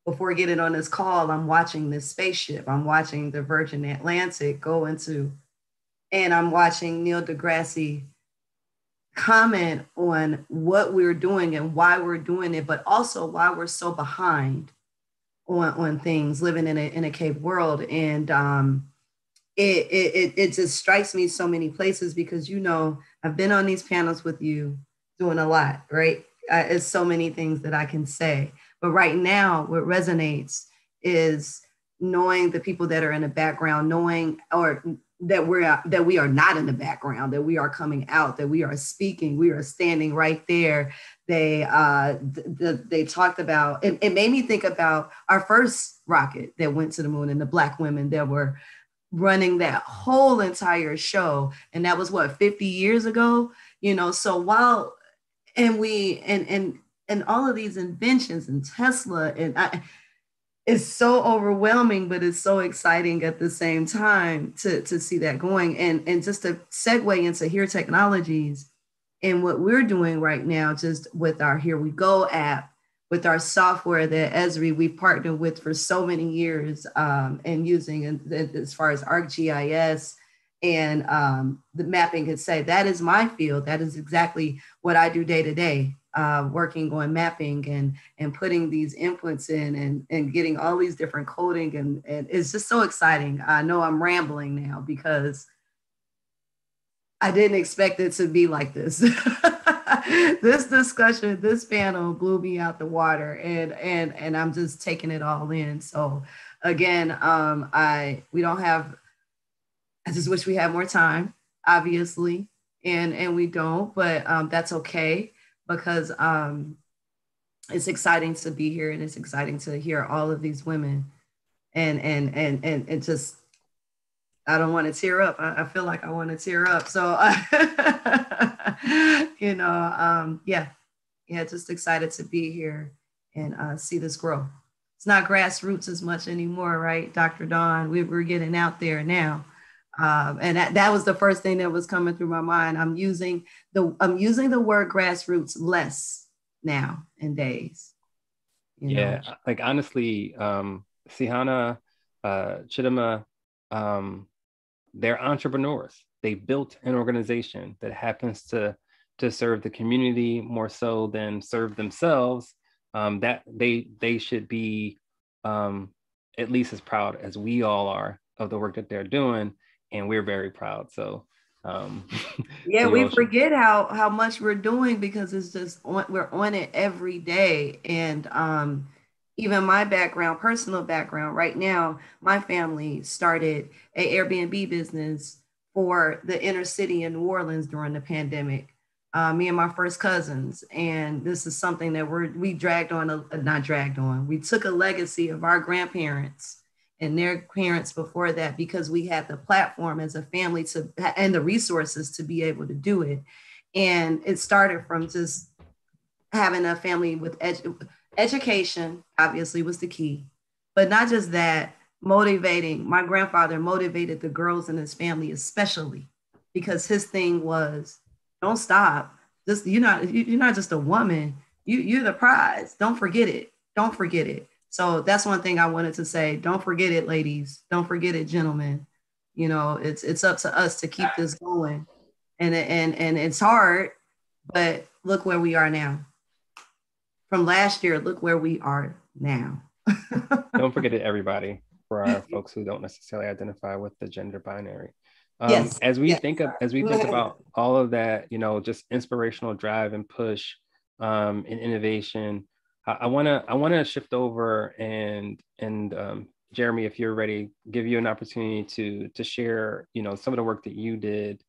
before getting on this call, I'm watching this spaceship. I'm watching the Virgin Atlantic go into, and I'm watching Neil deGrasse comment on what we're doing and why we're doing it, but also why we're so behind on things, living in a cave world. And it just strikes me so many places because, I've been on these panels with you doing a lot, right? It's so many things that I can say. But right now, what resonates is knowing the people that are in the background, knowing or that we are not in the background, that we are coming out, that we are speaking, we are standing right there. They talked about, it made me think about our first rocket that went to the moon and the Black women that were running that whole entire show. And that was what, 50 years ago, so while, and all of these inventions and Tesla it's so overwhelming, but it's so exciting at the same time to see that going. And just to segue into Here Technologies and what we're doing right now, just with our Here We Go app, with our software that Esri we partnered with for so many years, and using as far as ArcGIS and the mapping could say, that is my field. That is exactly what I do day to day. Working on mapping and putting these inputs in and getting all these different coding. And it's just so exciting. I know I'm rambling now because I didn't expect it to be like this. This discussion, this panel blew me out the water, and I'm just taking it all in. So again, I just wish we had more time, obviously, and we don't, but that's okay. Because it's exciting to be here, and it's exciting to hear all of these women, and just, I don't want to tear up. I feel like I want to tear up. So, just excited to be here and see this grow. It's not grassroots as much anymore, right, Dr. Dawn? We're getting out there now. And that was the first thing that was coming through my mind. I'm using the word grassroots less now in days. Like honestly, Sihana, Chidima, they're entrepreneurs. They built an organization that happens to serve the community more so than serve themselves. That they should be at least as proud as we all are of the work that they're doing. And we're very proud. So we forget how much we're doing because it's just we're on it every day. And even my background, personal background, right now, my family started an Airbnb business for the inner city in New Orleans during the pandemic. Me and my first cousins, and this is something that we we took a legacy of our grandparents and their parents before that, because we had the platform as a family and the resources to be able to do it. And it started from just having a family with education, obviously was the key, but not just that, my grandfather motivated the girls in his family, especially because his thing was, don't stop. You're not just a woman, you're the prize. Don't forget it. Don't forget it. So that's one thing I wanted to say. Don't forget it, ladies. Don't forget it, gentlemen. It's up to us to keep this going. And it's hard, but look where we are now. From last year, look where we are now. Don't forget it, everybody, for our folks who don't necessarily identify with the gender binary. As we think about all of that, just inspirational drive and push and innovation, I want to shift over and Jeremy, if you're ready, give you an opportunity to share, some of the work that you did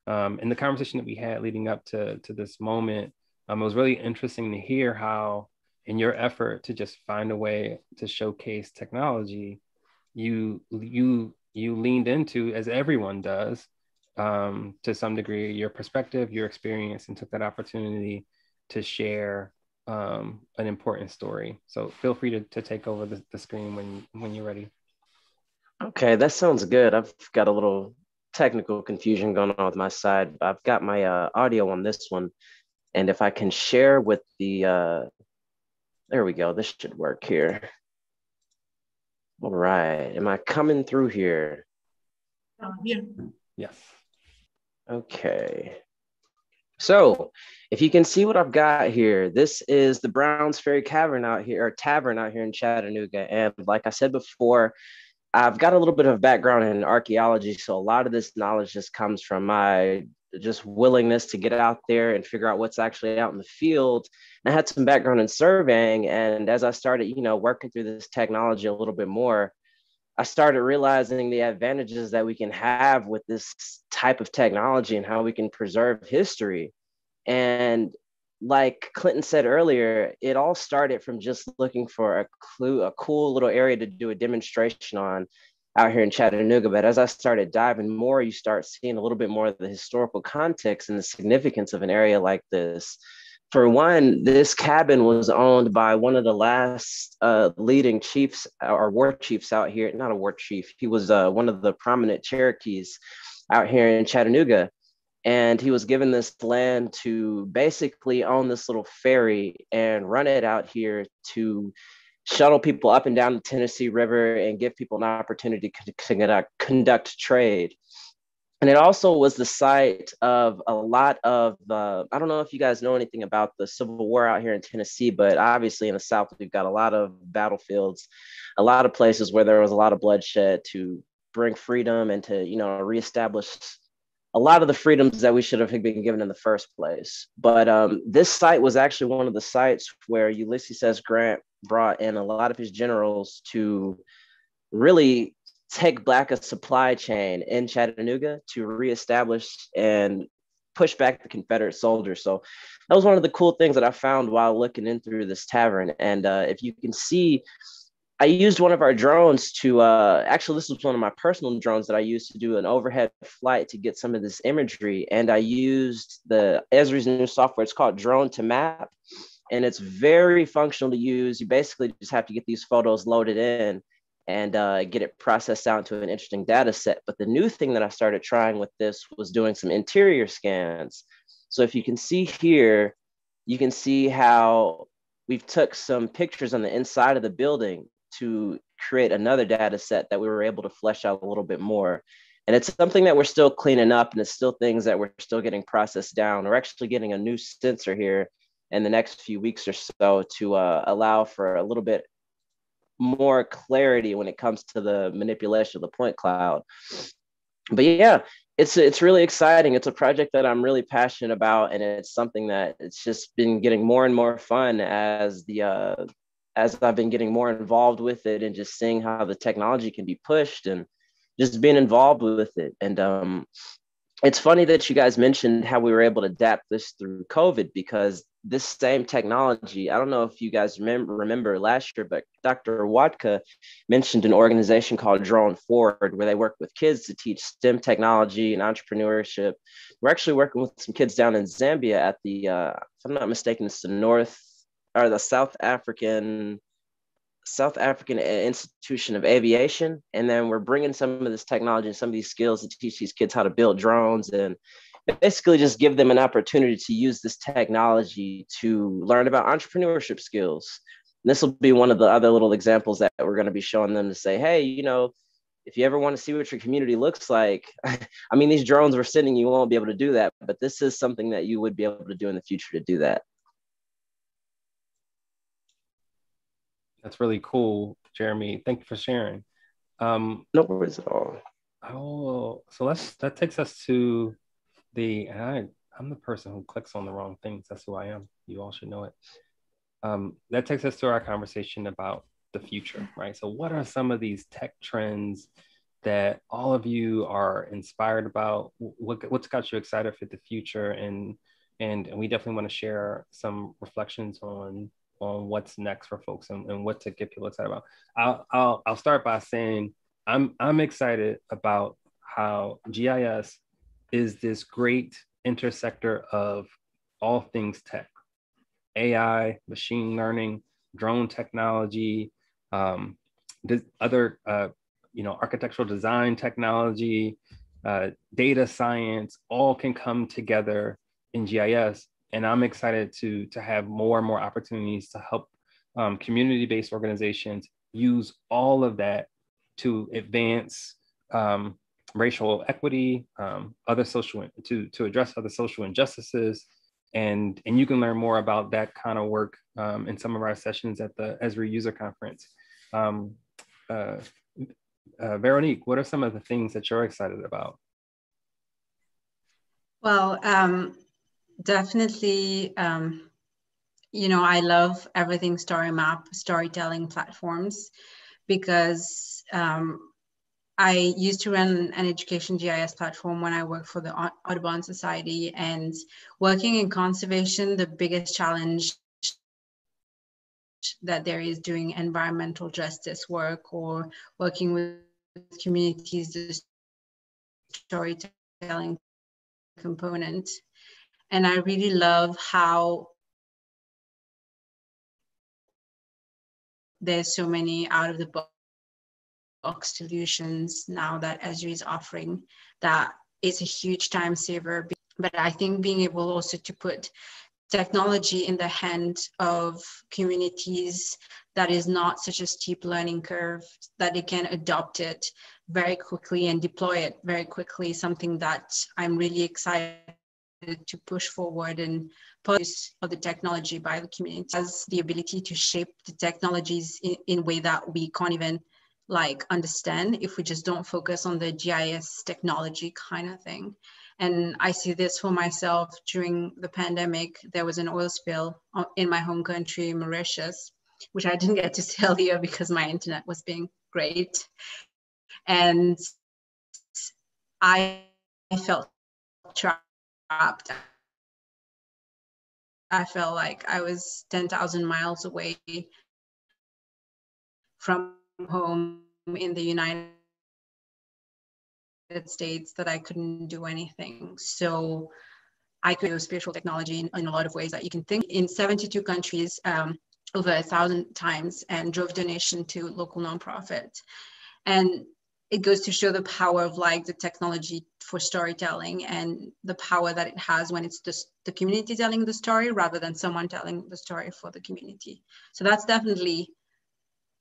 in the conversation that we had leading up to this moment. It was really interesting to hear how, in your effort to just find a way to showcase technology, you leaned into, as everyone does, to some degree, your perspective, your experience, and took that opportunity to share an important story. So feel free to take over the screen when you're ready. Okay, that sounds good. I've got a little technical confusion going on with my side. I've got my audio on this one. And if I can share with the, there we go, this should work here. All right, am I coming through here? Yeah. Yes. Okay. So if you can see what I've got here, this is the Browns Ferry Tavern out here in Chattanooga. And like I said before, I've got a little bit of background in archaeology. So a lot of this knowledge just comes from my just willingness to get out there and figure out what's actually out in the field. And I had some background in surveying. And as I started, working through this technology a little bit more, I started realizing the advantages that we can have with this type of technology and how we can preserve history. And like Clinton said earlier, it all started from just looking for a cool little area to do a demonstration on out here in Chattanooga. But as I started diving more, you start seeing a little bit more of the historical context and the significance of an area like this. For one, this cabin was owned by one of the last leading chiefs or war chiefs out here. Not a war chief. He was one of the prominent Cherokees out here in Chattanooga. And he was given this land to basically own this little ferry and run it out here to shuttle people up and down the Tennessee River and give people an opportunity to conduct trade. And it also was the site of a lot of, I don't know if you guys know anything about the Civil War out here in Tennessee, but obviously in the South, we've got a lot of battlefields, a lot of places where there was a lot of bloodshed to bring freedom and to, reestablish a lot of the freedoms that we should have been given in the first place. But this site was actually one of the sites where Ulysses S. Grant brought in a lot of his generals to really take back a supply chain in Chattanooga to reestablish and push back the Confederate soldiers. So that was one of the cool things that I found while looking in through this tavern. And if you can see, I used one of our drones to, actually, this was one of my personal drones that I used to do an overhead flight to get some of this imagery. And I used the Esri's new software. It's called Drone to Map. And it's very functional to use. You basically just have to get these photos loaded in and get it processed out into an interesting data set. But the new thing that I started trying with this was doing some interior scans. So if you can see here, you can see how we've took some pictures on the inside of the building to create another data set that we were able to flesh out a little bit more. And it's something that we're still cleaning up, and it's still things that we're still getting processed down. We're actually getting a new sensor here in the next few weeks or so to allow for a little bit more clarity when it comes to the manipulation of the point cloud. But yeah, it's really exciting. It's a project that I'm really passionate about, and it's something that it's just been getting more and more fun as I've been getting more involved with it and just seeing how the technology can be pushed and just being involved with it. And it's funny that you guys mentioned how we were able to adapt this through COVID, because this same technology, I don't know if you guys remember last year, but Dr. Watka mentioned an organization called Drone Forward, where they work with kids to teach STEM technology and entrepreneurship. We're actually working with some kids down in Zambia at the, if I'm not mistaken, it's the South African Institution of Aviation. And then we're bringing some of this technology and some of these skills to teach these kids how to build drones and basically just give them an opportunity to use this technology to learn about entrepreneurship skills. And this will be one of the other little examples that we're going to be showing them to say, hey, if you ever want to see what your community looks like, I mean, these drones we're sending you won't be able to do that, but this is something that you would be able to do in the future to do that. That's really cool, Jeremy. Thank you for sharing. No worries at all. Oh, so that takes us to I'm the person who clicks on the wrong things. That's who I am. You all should know it. That takes us to our conversation about the future, right? So what are some of these tech trends that all of you are inspired about? What's got you excited for the future? And we definitely want to share some reflections on what's next for folks and what to get people excited about. I'll start by saying I'm excited about how GIS is this great intersector of all things tech, AI, machine learning, drone technology, other architectural design technology, data science, all can come together in GIS. And I'm excited to have more and more opportunities to help community-based organizations use all of that to advance racial equity, to address other social injustices. And you can learn more about that kind of work in some of our sessions at the Esri User Conference. Veronique, what are some of the things that you're excited about? Well, definitely, I love everything storytelling platforms, because I used to run an education GIS platform when I worked for the Audubon Society, and working in conservation, the biggest challenge that there is doing environmental justice work or working with communities, the storytelling component. And I really love how there's so many out of the box solutions now that Esri is offering that is a huge time saver. But I think being able also to put technology in the hand of communities that is not such a steep learning curve, that they can adopt it very quickly and deploy it very quickly, something that I'm really excited to push forward and use of the technology by the community has the ability to shape the technologies in a way that we can't even like understand if we just don't focus on the GIS technology kind of thing. And I see this for myself during the pandemic. There was an oil spill in my home country, Mauritius, which I didn't get to tell you because my internet was being great. And I felt trapped. I felt like I was 10,000 miles away from home in the United States, that I couldn't do anything. So I could use spiritual technology in a lot of ways that you can think. In 72 countries, over 1,000 times, and drove donation to local nonprofit. And it goes to show the power of like the technology for storytelling and the power that it has when it's just the community telling the story rather than someone telling the story for the community. So that's definitely,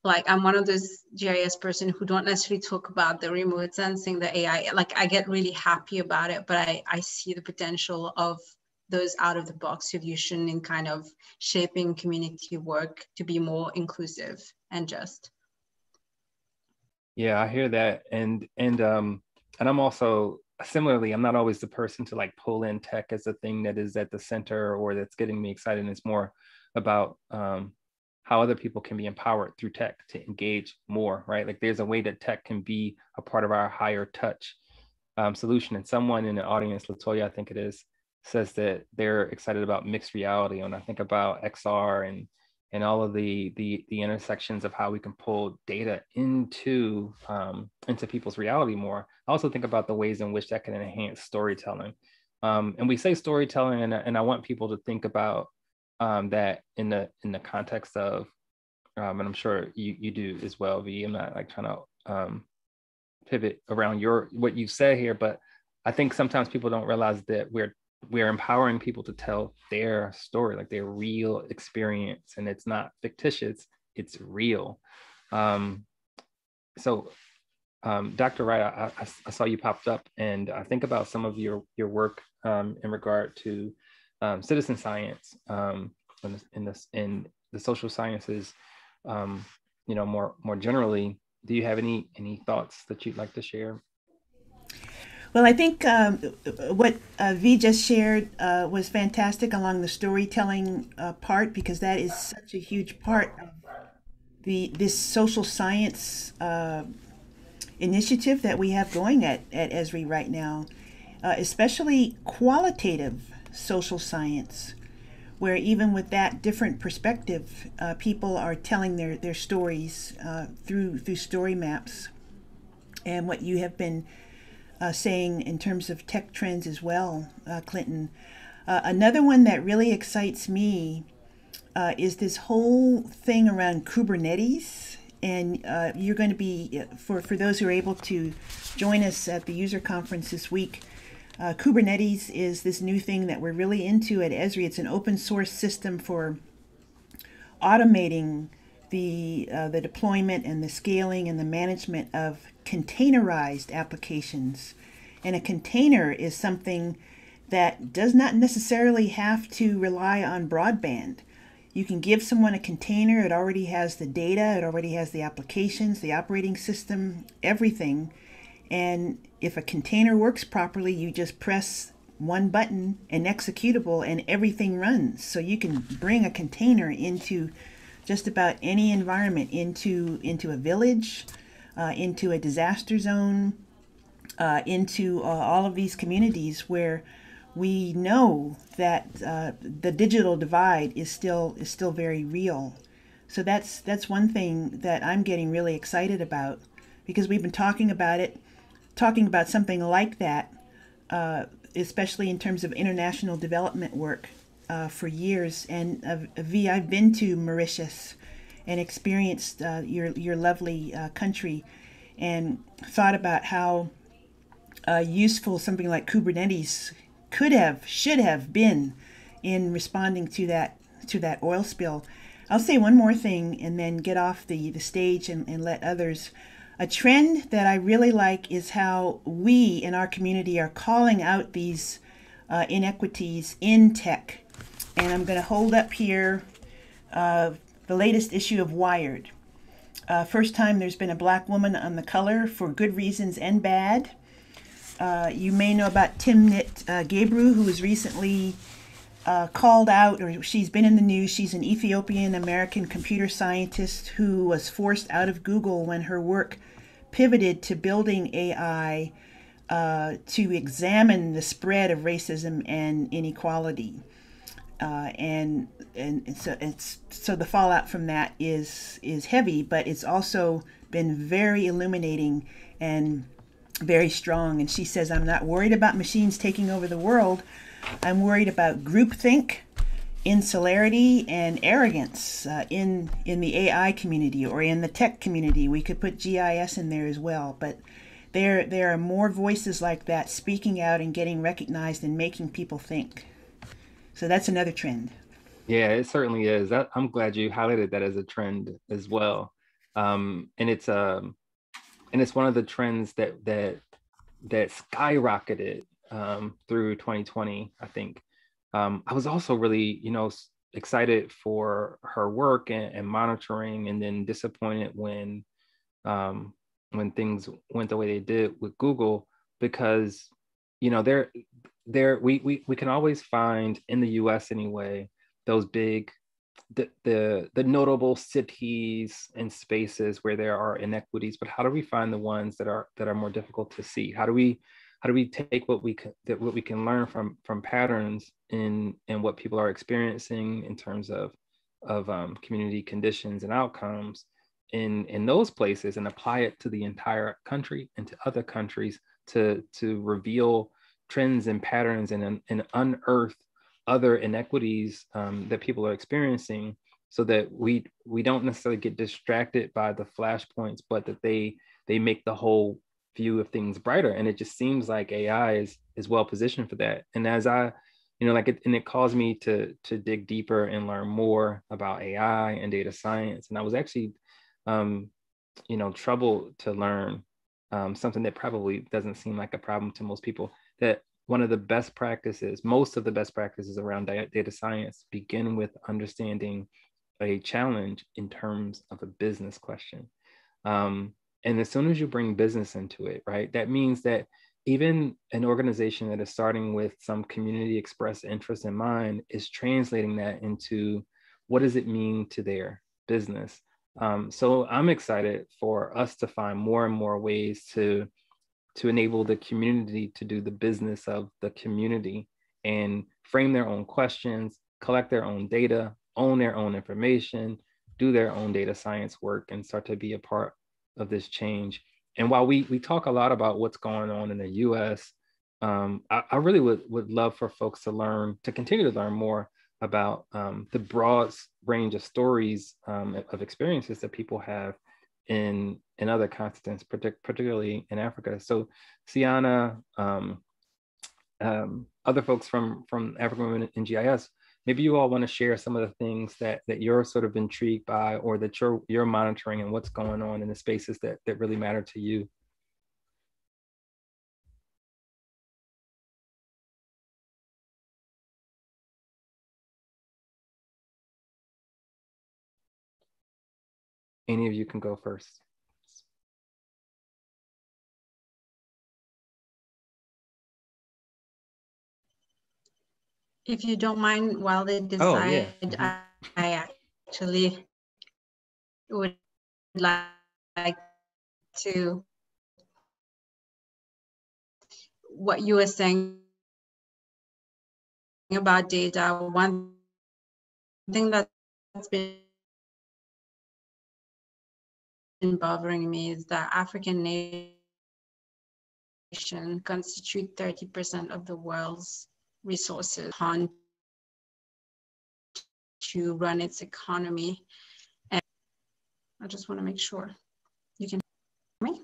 like, I'm one of those GIS person who don't necessarily talk about the remote sensing, the AI. Like, I get really happy about it, but I see the potential of those out of the box solution in kind of shaping community work to be more inclusive and just. Yeah, I hear that. And I'm also similarly, I'm not always the person to like pull in tech as a thing that is at the center or that's getting me excited. It's more about how other people can be empowered through tech to engage more, right? Like there's a way that tech can be a part of our higher touch solution. And someone in the audience, Latoya, I think it is, says that they're excited about mixed reality. And I think about XR and all of the intersections of how we can pull data into people's reality more. I also think about the ways in which that can enhance storytelling. And we say storytelling, and I want people to think about that in the context of, and I'm sure you do as well, V. I'm not like trying to pivot around what you say here, but I think sometimes people don't realize that we're empowering people to tell their story, like their real experience, and it's not fictitious, it's real. So Dr. Wright, I saw you popped up, and I think about some of your work in regard to citizen science in the social sciences, more generally. Do you have any thoughts that you'd like to share? Well, I think what V just shared was fantastic along the storytelling part, because that is such a huge part of this social science initiative that we have going at Esri right now, especially qualitative social science, where even with that different perspective, people are telling their stories through story maps. And what you have been saying in terms of tech trends as well, Clinton. Another one that really excites me is this whole thing around Kubernetes. And you're going to be, for those who are able to join us at the user conference this week, Kubernetes is this new thing that we're really into at Esri. It's an open source system for automating the deployment and the scaling and the management of containerized applications. And a container is something that does not necessarily have to rely on broadband. You can give someone a container, it already has the data, it already has the applications, the operating system, everything. And if a container works properly, you just press one button, an executable, and everything runs. So you can bring a container into just about any environment, into a village, into a disaster zone, into all of these communities where we know that the digital divide is still very real. So that's one thing that I'm getting really excited about, because we've been talking about something like that, especially in terms of international development work, for years. And V, I've been to Mauritius and experienced your lovely country, and thought about how useful something like Kubernetes should have been in responding to that oil spill. I'll say one more thing and then get off the stage and let others. A trend that I really like is how we in our community are calling out these inequities in tech. And I'm going to hold up here the latest issue of Wired. First time there's been a Black woman on the color, for good reasons and bad. You may know about Timnit Gebru, who was recently called out, or she's been in the news. She's an Ethiopian-American computer scientist who was forced out of Google when her work pivoted to building AI to examine the spread of racism and inequality. And so the fallout from that is heavy, but it's also been very illuminating and very strong. And she says, I'm not worried about machines taking over the world. I'm worried about groupthink, insularity, and arrogance in the AI community or in the tech community. We could put GIS in there as well, but there are more voices like that speaking out and getting recognized and making people think. So that's another trend. Yeah, it certainly is. I'm glad you highlighted that as a trend as well. And it's one of the trends that skyrocketed through 2020, I think. I was also really, excited for her work and monitoring, and then disappointed when things went the way they did with Google, because, we can always find, in the US anyway, those big, the notable cities and spaces where there are inequities. But how do we find the ones that are more difficult to see? How do we take what we can learn from patterns in what people are experiencing in terms of community conditions and outcomes in those places, and apply it to the entire country and to other countries to reveal trends and patterns and unearth other inequities that people are experiencing, so that we don't necessarily get distracted by the flashpoints, but that they make the whole view of things brighter. And it just seems like AI is well positioned for that. And as it caused me to dig deeper and learn more about AI and data science. And I was actually troubled to learn something that probably doesn't seem like a problem to most people, that most of the best practices around data science begin with understanding a challenge in terms of a business question. And as soon as you bring business into it, right, that means that even an organization that is starting with some community express interest in mind is translating that into what does it mean to their business. So I'm excited for us to find more and more ways to enable the community to do the business of the community and frame their own questions, collect their own data, own their own information, do their own data science work, and start to be a part of this change. And while we talk a lot about what's going on in the US, I really would love for folks to continue to learn more about the broad range of stories of experiences that people have in other continents, particularly in Africa. So Sienna, other folks from African Women in GIS, maybe you all want to share some of the things that you're sort of intrigued by, or that you're monitoring, and what's going on in the spaces that really matter to you. Any of you can go first. If you don't mind, while they decide, I actually would like to what you were saying about data, one thing that's been bothering me is that African nations constitute 30% of the world's resources on to run its economy. And I just want to make sure you can hear me.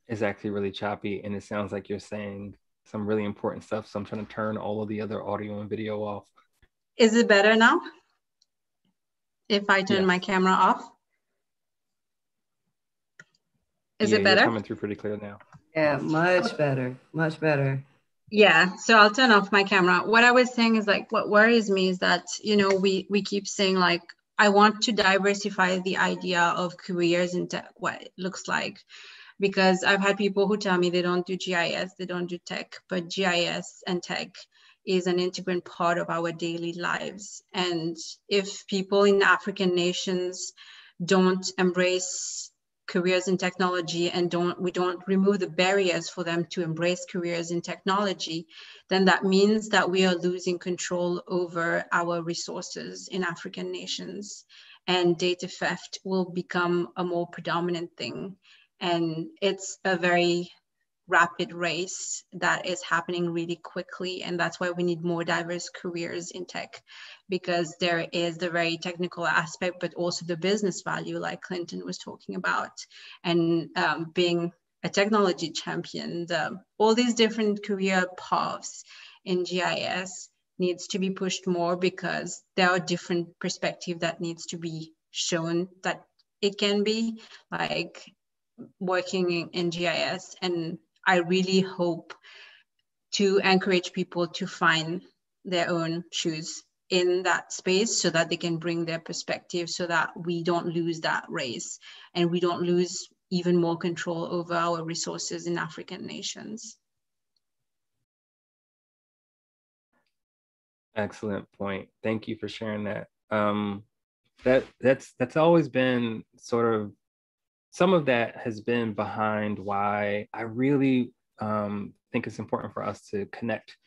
It's actually really choppy, and it sounds like you're saying some really important stuff. So I'm trying to turn all of the other audio and video off. Is it better now? If I turn my camera off? Is it better? You're coming through pretty clear now. Yeah, much better, much better. Yeah, so I'll turn off my camera. What I was saying is like, what worries me is that, you know, we keep saying like, I want to diversify the idea of careers into what it looks like, because I've had people who tell me they don't do GIS, they don't do tech, but GIS and tech is an integral part of our daily lives. And if people in African nations don't embrace careers in technology and we don't remove the barriers for them to embrace careers in technology, then that means that we are losing control over our resources in African nations, and data theft will become a more predominant thing. And it's a very rapid race that is happening really quickly. And that's why we need more diverse careers in tech, because there is the very technical aspect, but also the business value, like Clinton was talking about, and being a technology champion. All these different career paths in GIS needs to be pushed more, because there are different perspectives that needs to be shown that it can be like working in GIS. And I really hope to encourage people to find their own shoes in that space so that they can bring their perspective, so that we don't lose that race and we don't lose even more control over our resources in African nations. Excellent point. Thank you for sharing that. That's always been sort of, some of that has been behind why I really think it's important for us to connect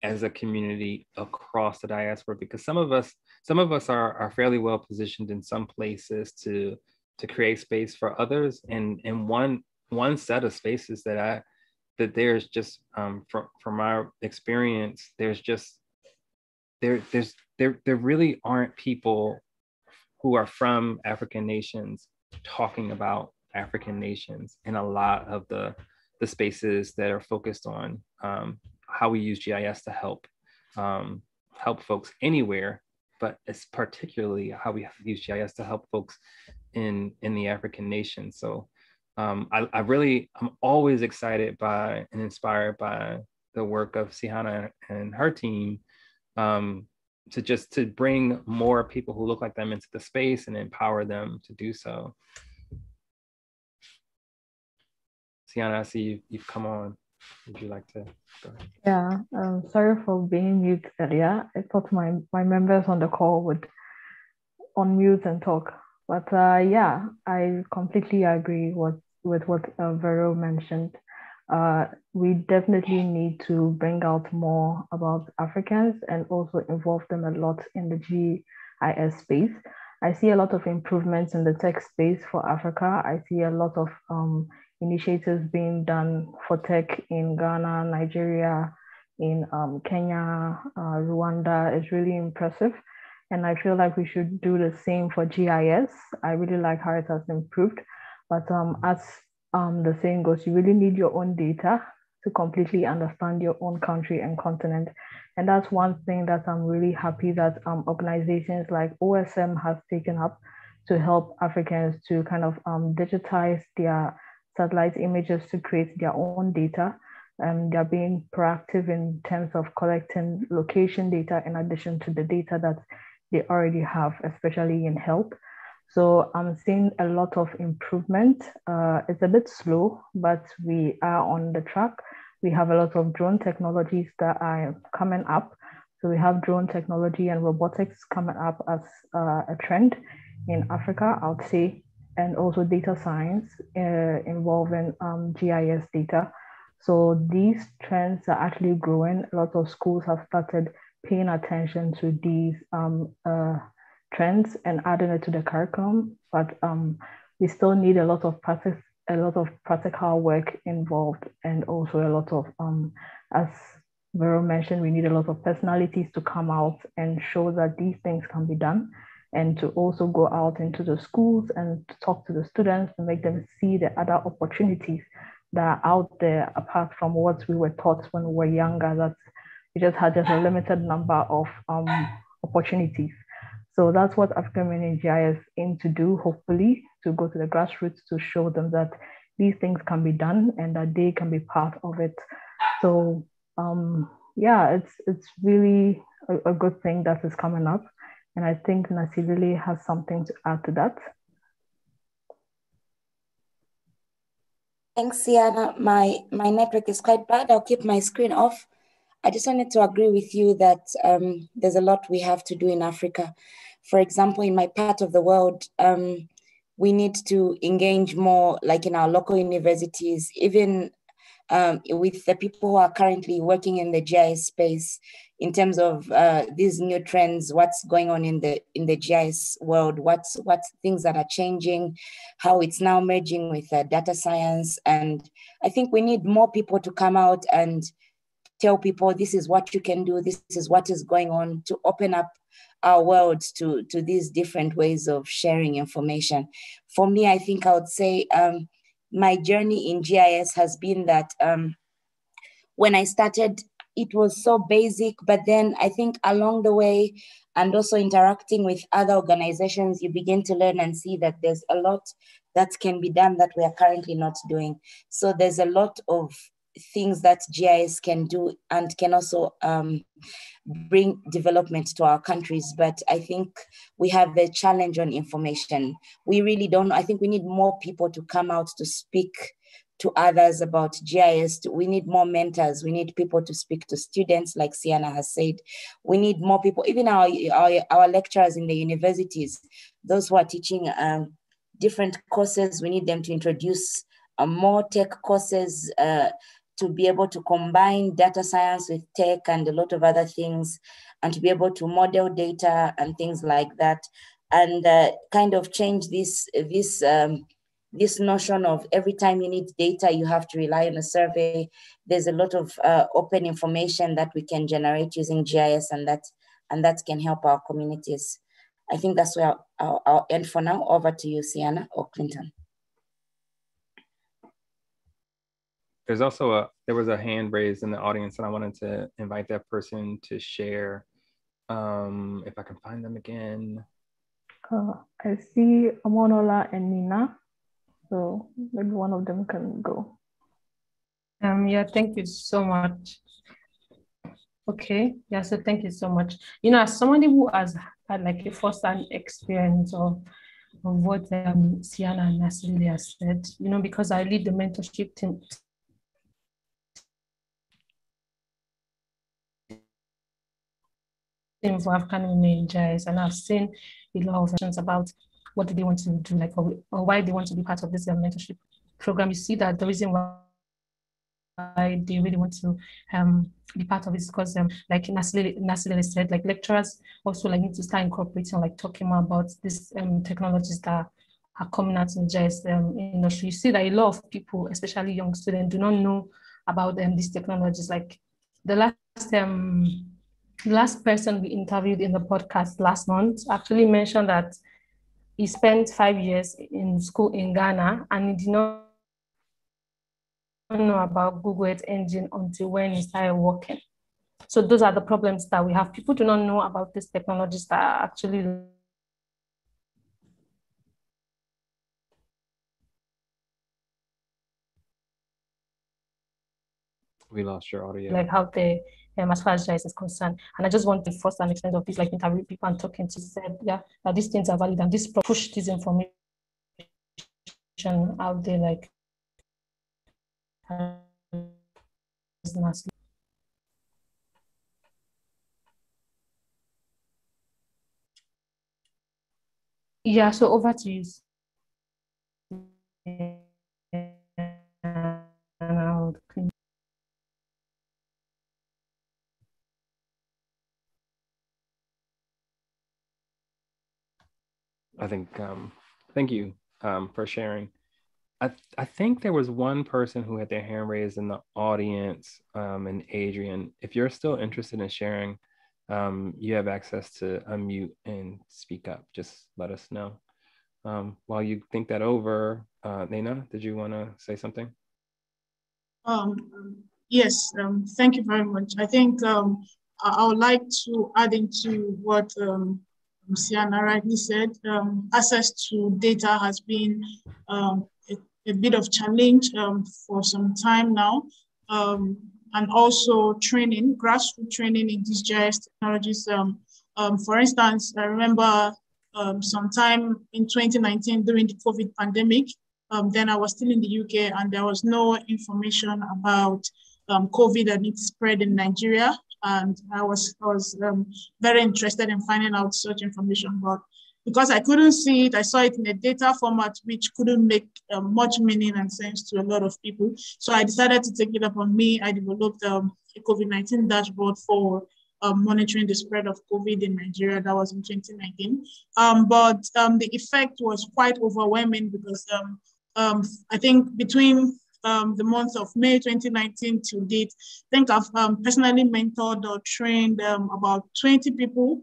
as a community across the diaspora, because some of us are fairly well positioned in some places to create space for others. And one set of spaces that there's just from our experience, there's just there really aren't people who are from African nations talking about African nations in a lot of the spaces that are focused on how we use GIS to help folks anywhere, but it's particularly how we use GIS to help folks in the African nations. So I'm always excited by and inspired by the work of Sihana and her team, to bring more people who look like them into the space and empower them to do so. Sihana, I see you've come on. Would you like to go ahead? Yeah, sorry for being mute earlier. I thought my members on the call would unmute and talk. But yeah, I completely agree with what Vero mentioned. We definitely need to bring out more about Africans and also involve them a lot in the GIS space. I see a lot of improvements in the tech space for Africa. I see a lot of initiatives being done for tech in Ghana, Nigeria, in Kenya, Rwanda. Is really impressive. And I feel like we should do the same for GIS. I really like how it has improved. But as the saying goes, you really need your own data to completely understand your own country and continent. And that's one thing that I'm really happy that organizations like OSM has taken up to help Africans to kind of digitize their satellite images to create their own data. They're being proactive in terms of collecting location data in addition to the data that they already have, especially in health. So I'm seeing a lot of improvement. It's a bit slow, but we are on the track. We have a lot of drone technologies that are coming up. So we have drone technology and robotics coming up as a trend in Africa. I would say and also data science involving GIS data. So these trends are actually growing. A lot of schools have started paying attention to these trends and adding it to the curriculum, but we still need a lot of practical work involved, and also a lot of as Vero mentioned, we need a lot of personalities to come out and show that these things can be done, and to also go out into the schools and to talk to the students to make them see the other opportunities that are out there apart from what we were taught when we were younger, that we just had a limited number of opportunities. So that's what African Women in GIS aim to do, hopefully, to go to the grassroots to show them that these things can be done and that they can be part of it. So yeah, it's really a good thing that is coming up. And I think Nasibili has something to add to that. Thanks, Sienna. My network is quite bad. I'll keep my screen off. I just wanted to agree with you that there's a lot we have to do in Africa. For example, in my part of the world, we need to engage more, like in our local universities, even with the people who are currently working in the GIS space, in terms of these new trends, what's going on in the GIS world, what's things that are changing, how it's now merging with data science. And I think we need more people to come out and tell people this is what you can do, this is what is going on, to open up our world to these different ways of sharing information. For me, I think I would say my journey in GIS has been that when I started, it was so basic, but then I think along the way, and also interacting with other organizations, you begin to learn and see that there's a lot that can be done that we are currently not doing. So there's a lot of things that GIS can do and can also bring development to our countries. But I think we have a challenge on information. We really don't, I think we need more people to come out to speak to others about GIS. We need more mentors. We need people to speak to students, like Sienna has said. We need more people, even our lecturers in the universities, those who are teaching different courses, we need them to introduce more tech courses to be able to combine data science with tech and a lot of other things, and to be able to model data and things like that, and kind of change this notion of every time you need data, you have to rely on a survey. There's a lot of open information that we can generate using GIS, and that can help our communities. I think that's where I'll end for now. Over to you, Sienna or Clinton. There's also there was a hand raised in the audience, and I wanted to invite that person to share. If I can find them again. I see Amonola and Nina. So maybe one of them can go. Yeah, thank you so much. Okay, yeah, so thank you so much. You know, as somebody who has had like a first-hand experience of what Sienna and Nasili has said, you know, because I lead the mentorship team for African women in GIS, and I've seen a lot of questions about what do they want to do, like, or why they want to be part of this mentorship program. You see that the reason why they really want to be part of it is because, like Nasili said, like lecturers also like need to start incorporating, like talking more about these technologies that are coming out in the GIS industry. You see that a lot of people, especially young students, do not know about these technologies. Like the last person we interviewed in the podcast last month actually mentioned that he spent 5 years in school in Ghana, and he did not know about Google Earth Engine until when he started working. So those are the problems that we have. People do not know about these technologies that are actually We lost your audio. like how they as far as GIS is concerned. And I just want to first and extent of this, like interview people and talking to said, yeah, that these things are valid and this push this information out there, like yeah, so over to you. I think, thank you for sharing. I think there was one person who had their hand raised in the audience, and Adrian, if you're still interested in sharing, you have access to unmute and speak up. Just let us know. While you think that over, Nena, did you want to say something? Yes, thank you very much. I think I would like to add into what Sienna rightly said. Access to data has been a bit of challenge for some time now. And also training, grassroots training in these GIS technologies. For instance, I remember sometime in 2019 during the COVID pandemic, then I was still in the UK and there was no information about COVID and its spread in Nigeria. And I was very interested in finding out such information, but because I couldn't see it, I saw it in a data format which couldn't make much meaning and sense to a lot of people. So I decided to take it upon me. I developed a COVID-19 dashboard for monitoring the spread of COVID in Nigeria. That was in 2019. But the effect was quite overwhelming because I think between the month of May 2019 to date, I think I've personally mentored or trained about 20 people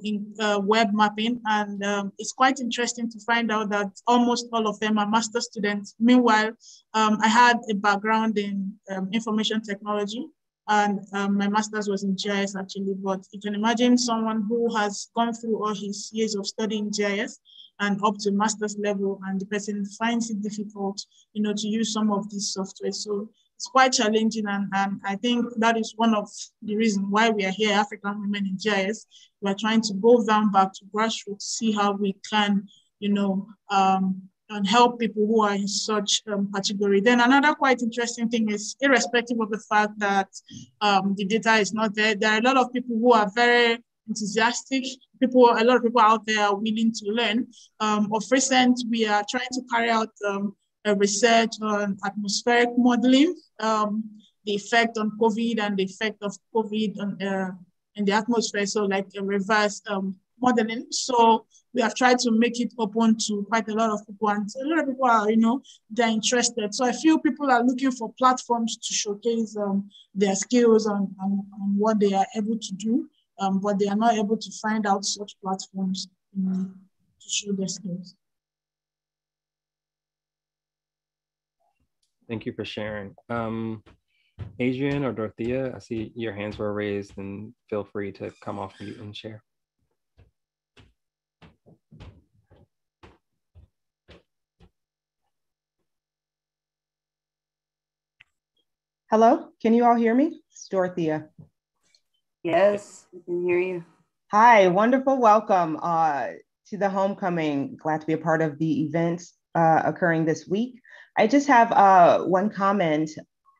in web mapping. And it's quite interesting to find out that almost all of them are master students. Meanwhile, I had a background in information technology, and my master's was in GIS actually, but you can imagine someone who has gone through all his years of studying GIS and up to master's level, and the person finds it difficult, to use some of these software. So it's quite challenging, and I think that is one of the reasons why we are here, African Women in GIS. We are trying to go down back to grassroots to see how we can, and help people who are in such category. Then another quite interesting thing is, irrespective of the fact that the data is not there, there are a lot of people who are very enthusiastic. A lot of people out there are willing to learn. Of recent, we are trying to carry out a research on atmospheric modeling, the effect on COVID and the effect of COVID on in the atmosphere. So like a reverse modeling. So we have tried to make it open to quite a lot of people, and a lot of people are, they're interested. So I feel people are looking for platforms to showcase their skills and what they are able to do, but they are not able to find out such platforms to show their skills. Thank you for sharing. Adrian or Dorothea, I see your hands were raised, and feel free to come off mute and share. Hello, can you all hear me? It's Dorothea. Yes, we can hear you. Hi, wonderful welcome to the homecoming. Glad to be a part of the events occurring this week. I just have one comment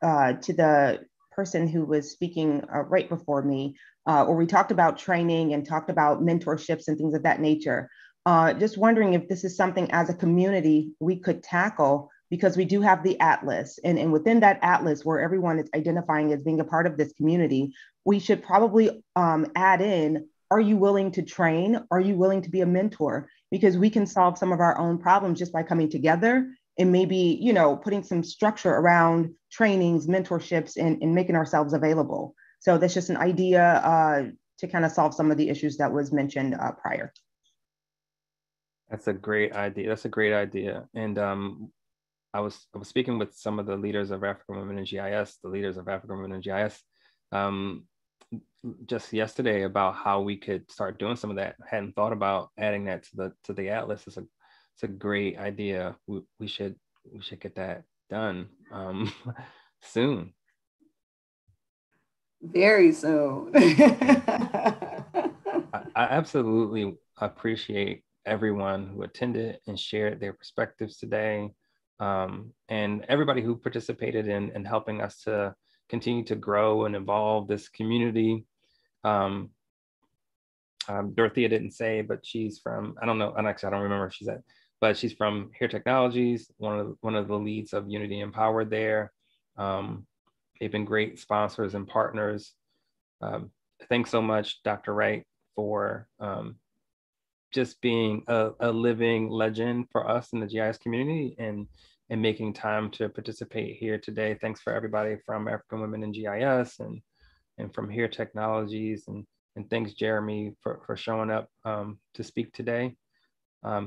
to the person who was speaking right before me, where we talked about training and talked about mentorships and things of that nature. Just wondering if this is something as a community we could tackle, because we do have the Atlas, and within that Atlas where everyone is identifying as being a part of this community, we should probably add in, are you willing to train? Are you willing to be a mentor? Because we can solve some of our own problems just by coming together and maybe, putting some structure around trainings, mentorships, and making ourselves available. So that's just an idea to kind of solve some of the issues that was mentioned prior. That's a great idea. That's a great idea. And I was speaking with some of the leaders of African Women in GIS, the leaders of African Women in GIS, just yesterday about how we could start doing some of that. I hadn't thought about adding that to the Atlas. It's a great idea. We should get that done soon. Very soon. I absolutely appreciate everyone who attended and shared their perspectives today, and everybody who participated in helping us to continue to grow and evolve this community. Dorothea didn't say, but she's from, I don't know, and actually I don't remember if she's at but she's from Here Technologies, one of the leads of Unity Empowered there. They've been great sponsors and partners. Thanks so much, Dr. Wright, for just being a living legend for us in the GIS community and making time to participate here today. Thanks for everybody from African Women in GIS and from Here Technologies, and thanks, Jeremy, for showing up to speak today.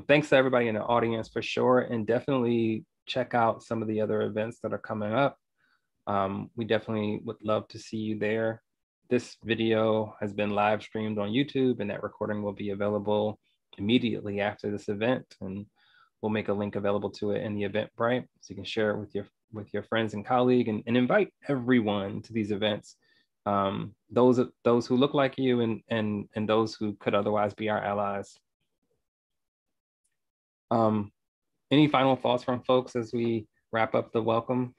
Thanks to everybody in the audience for sure, and definitely check out some of the other events that are coming up. We definitely would love to see you there. This video has been live streamed on YouTube, and that recording will be available immediately after this event, and we'll make a link available to it in the Eventbrite, so you can share it with your friends and colleagues, and invite everyone to these events. Those who look like you and those who could otherwise be our allies. Any final thoughts from folks as we wrap up the welcome?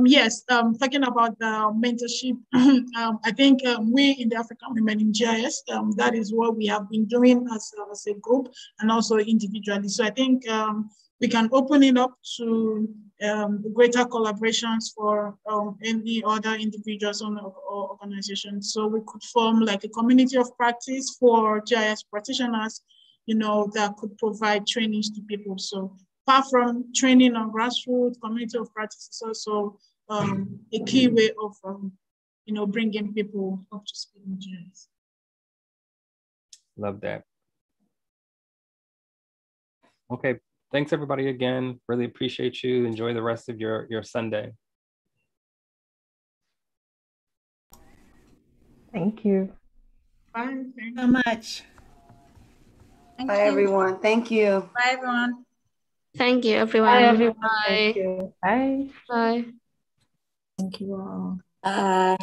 Yes, talking about mentorship, I think we in the African Women in GIS, that is what we have been doing as a group and also individually. So I think we can open it up to greater collaborations for any other individuals or organizations. So we could form like a community of practice for GIS practitioners, that could provide trainings to people. So apart from training on grassroots, community of practice is also a key way of, bringing people up to speed in GIS. Love that. Okay, thanks everybody again. Really appreciate you. Enjoy the rest of your Sunday. Thank you. Bye. Thank you so much. Bye, everyone. Thank you. Bye, everyone. Thank you, everyone. Bye, everyone. Bye. Thank you. Bye. Bye. Thank you all. Bye.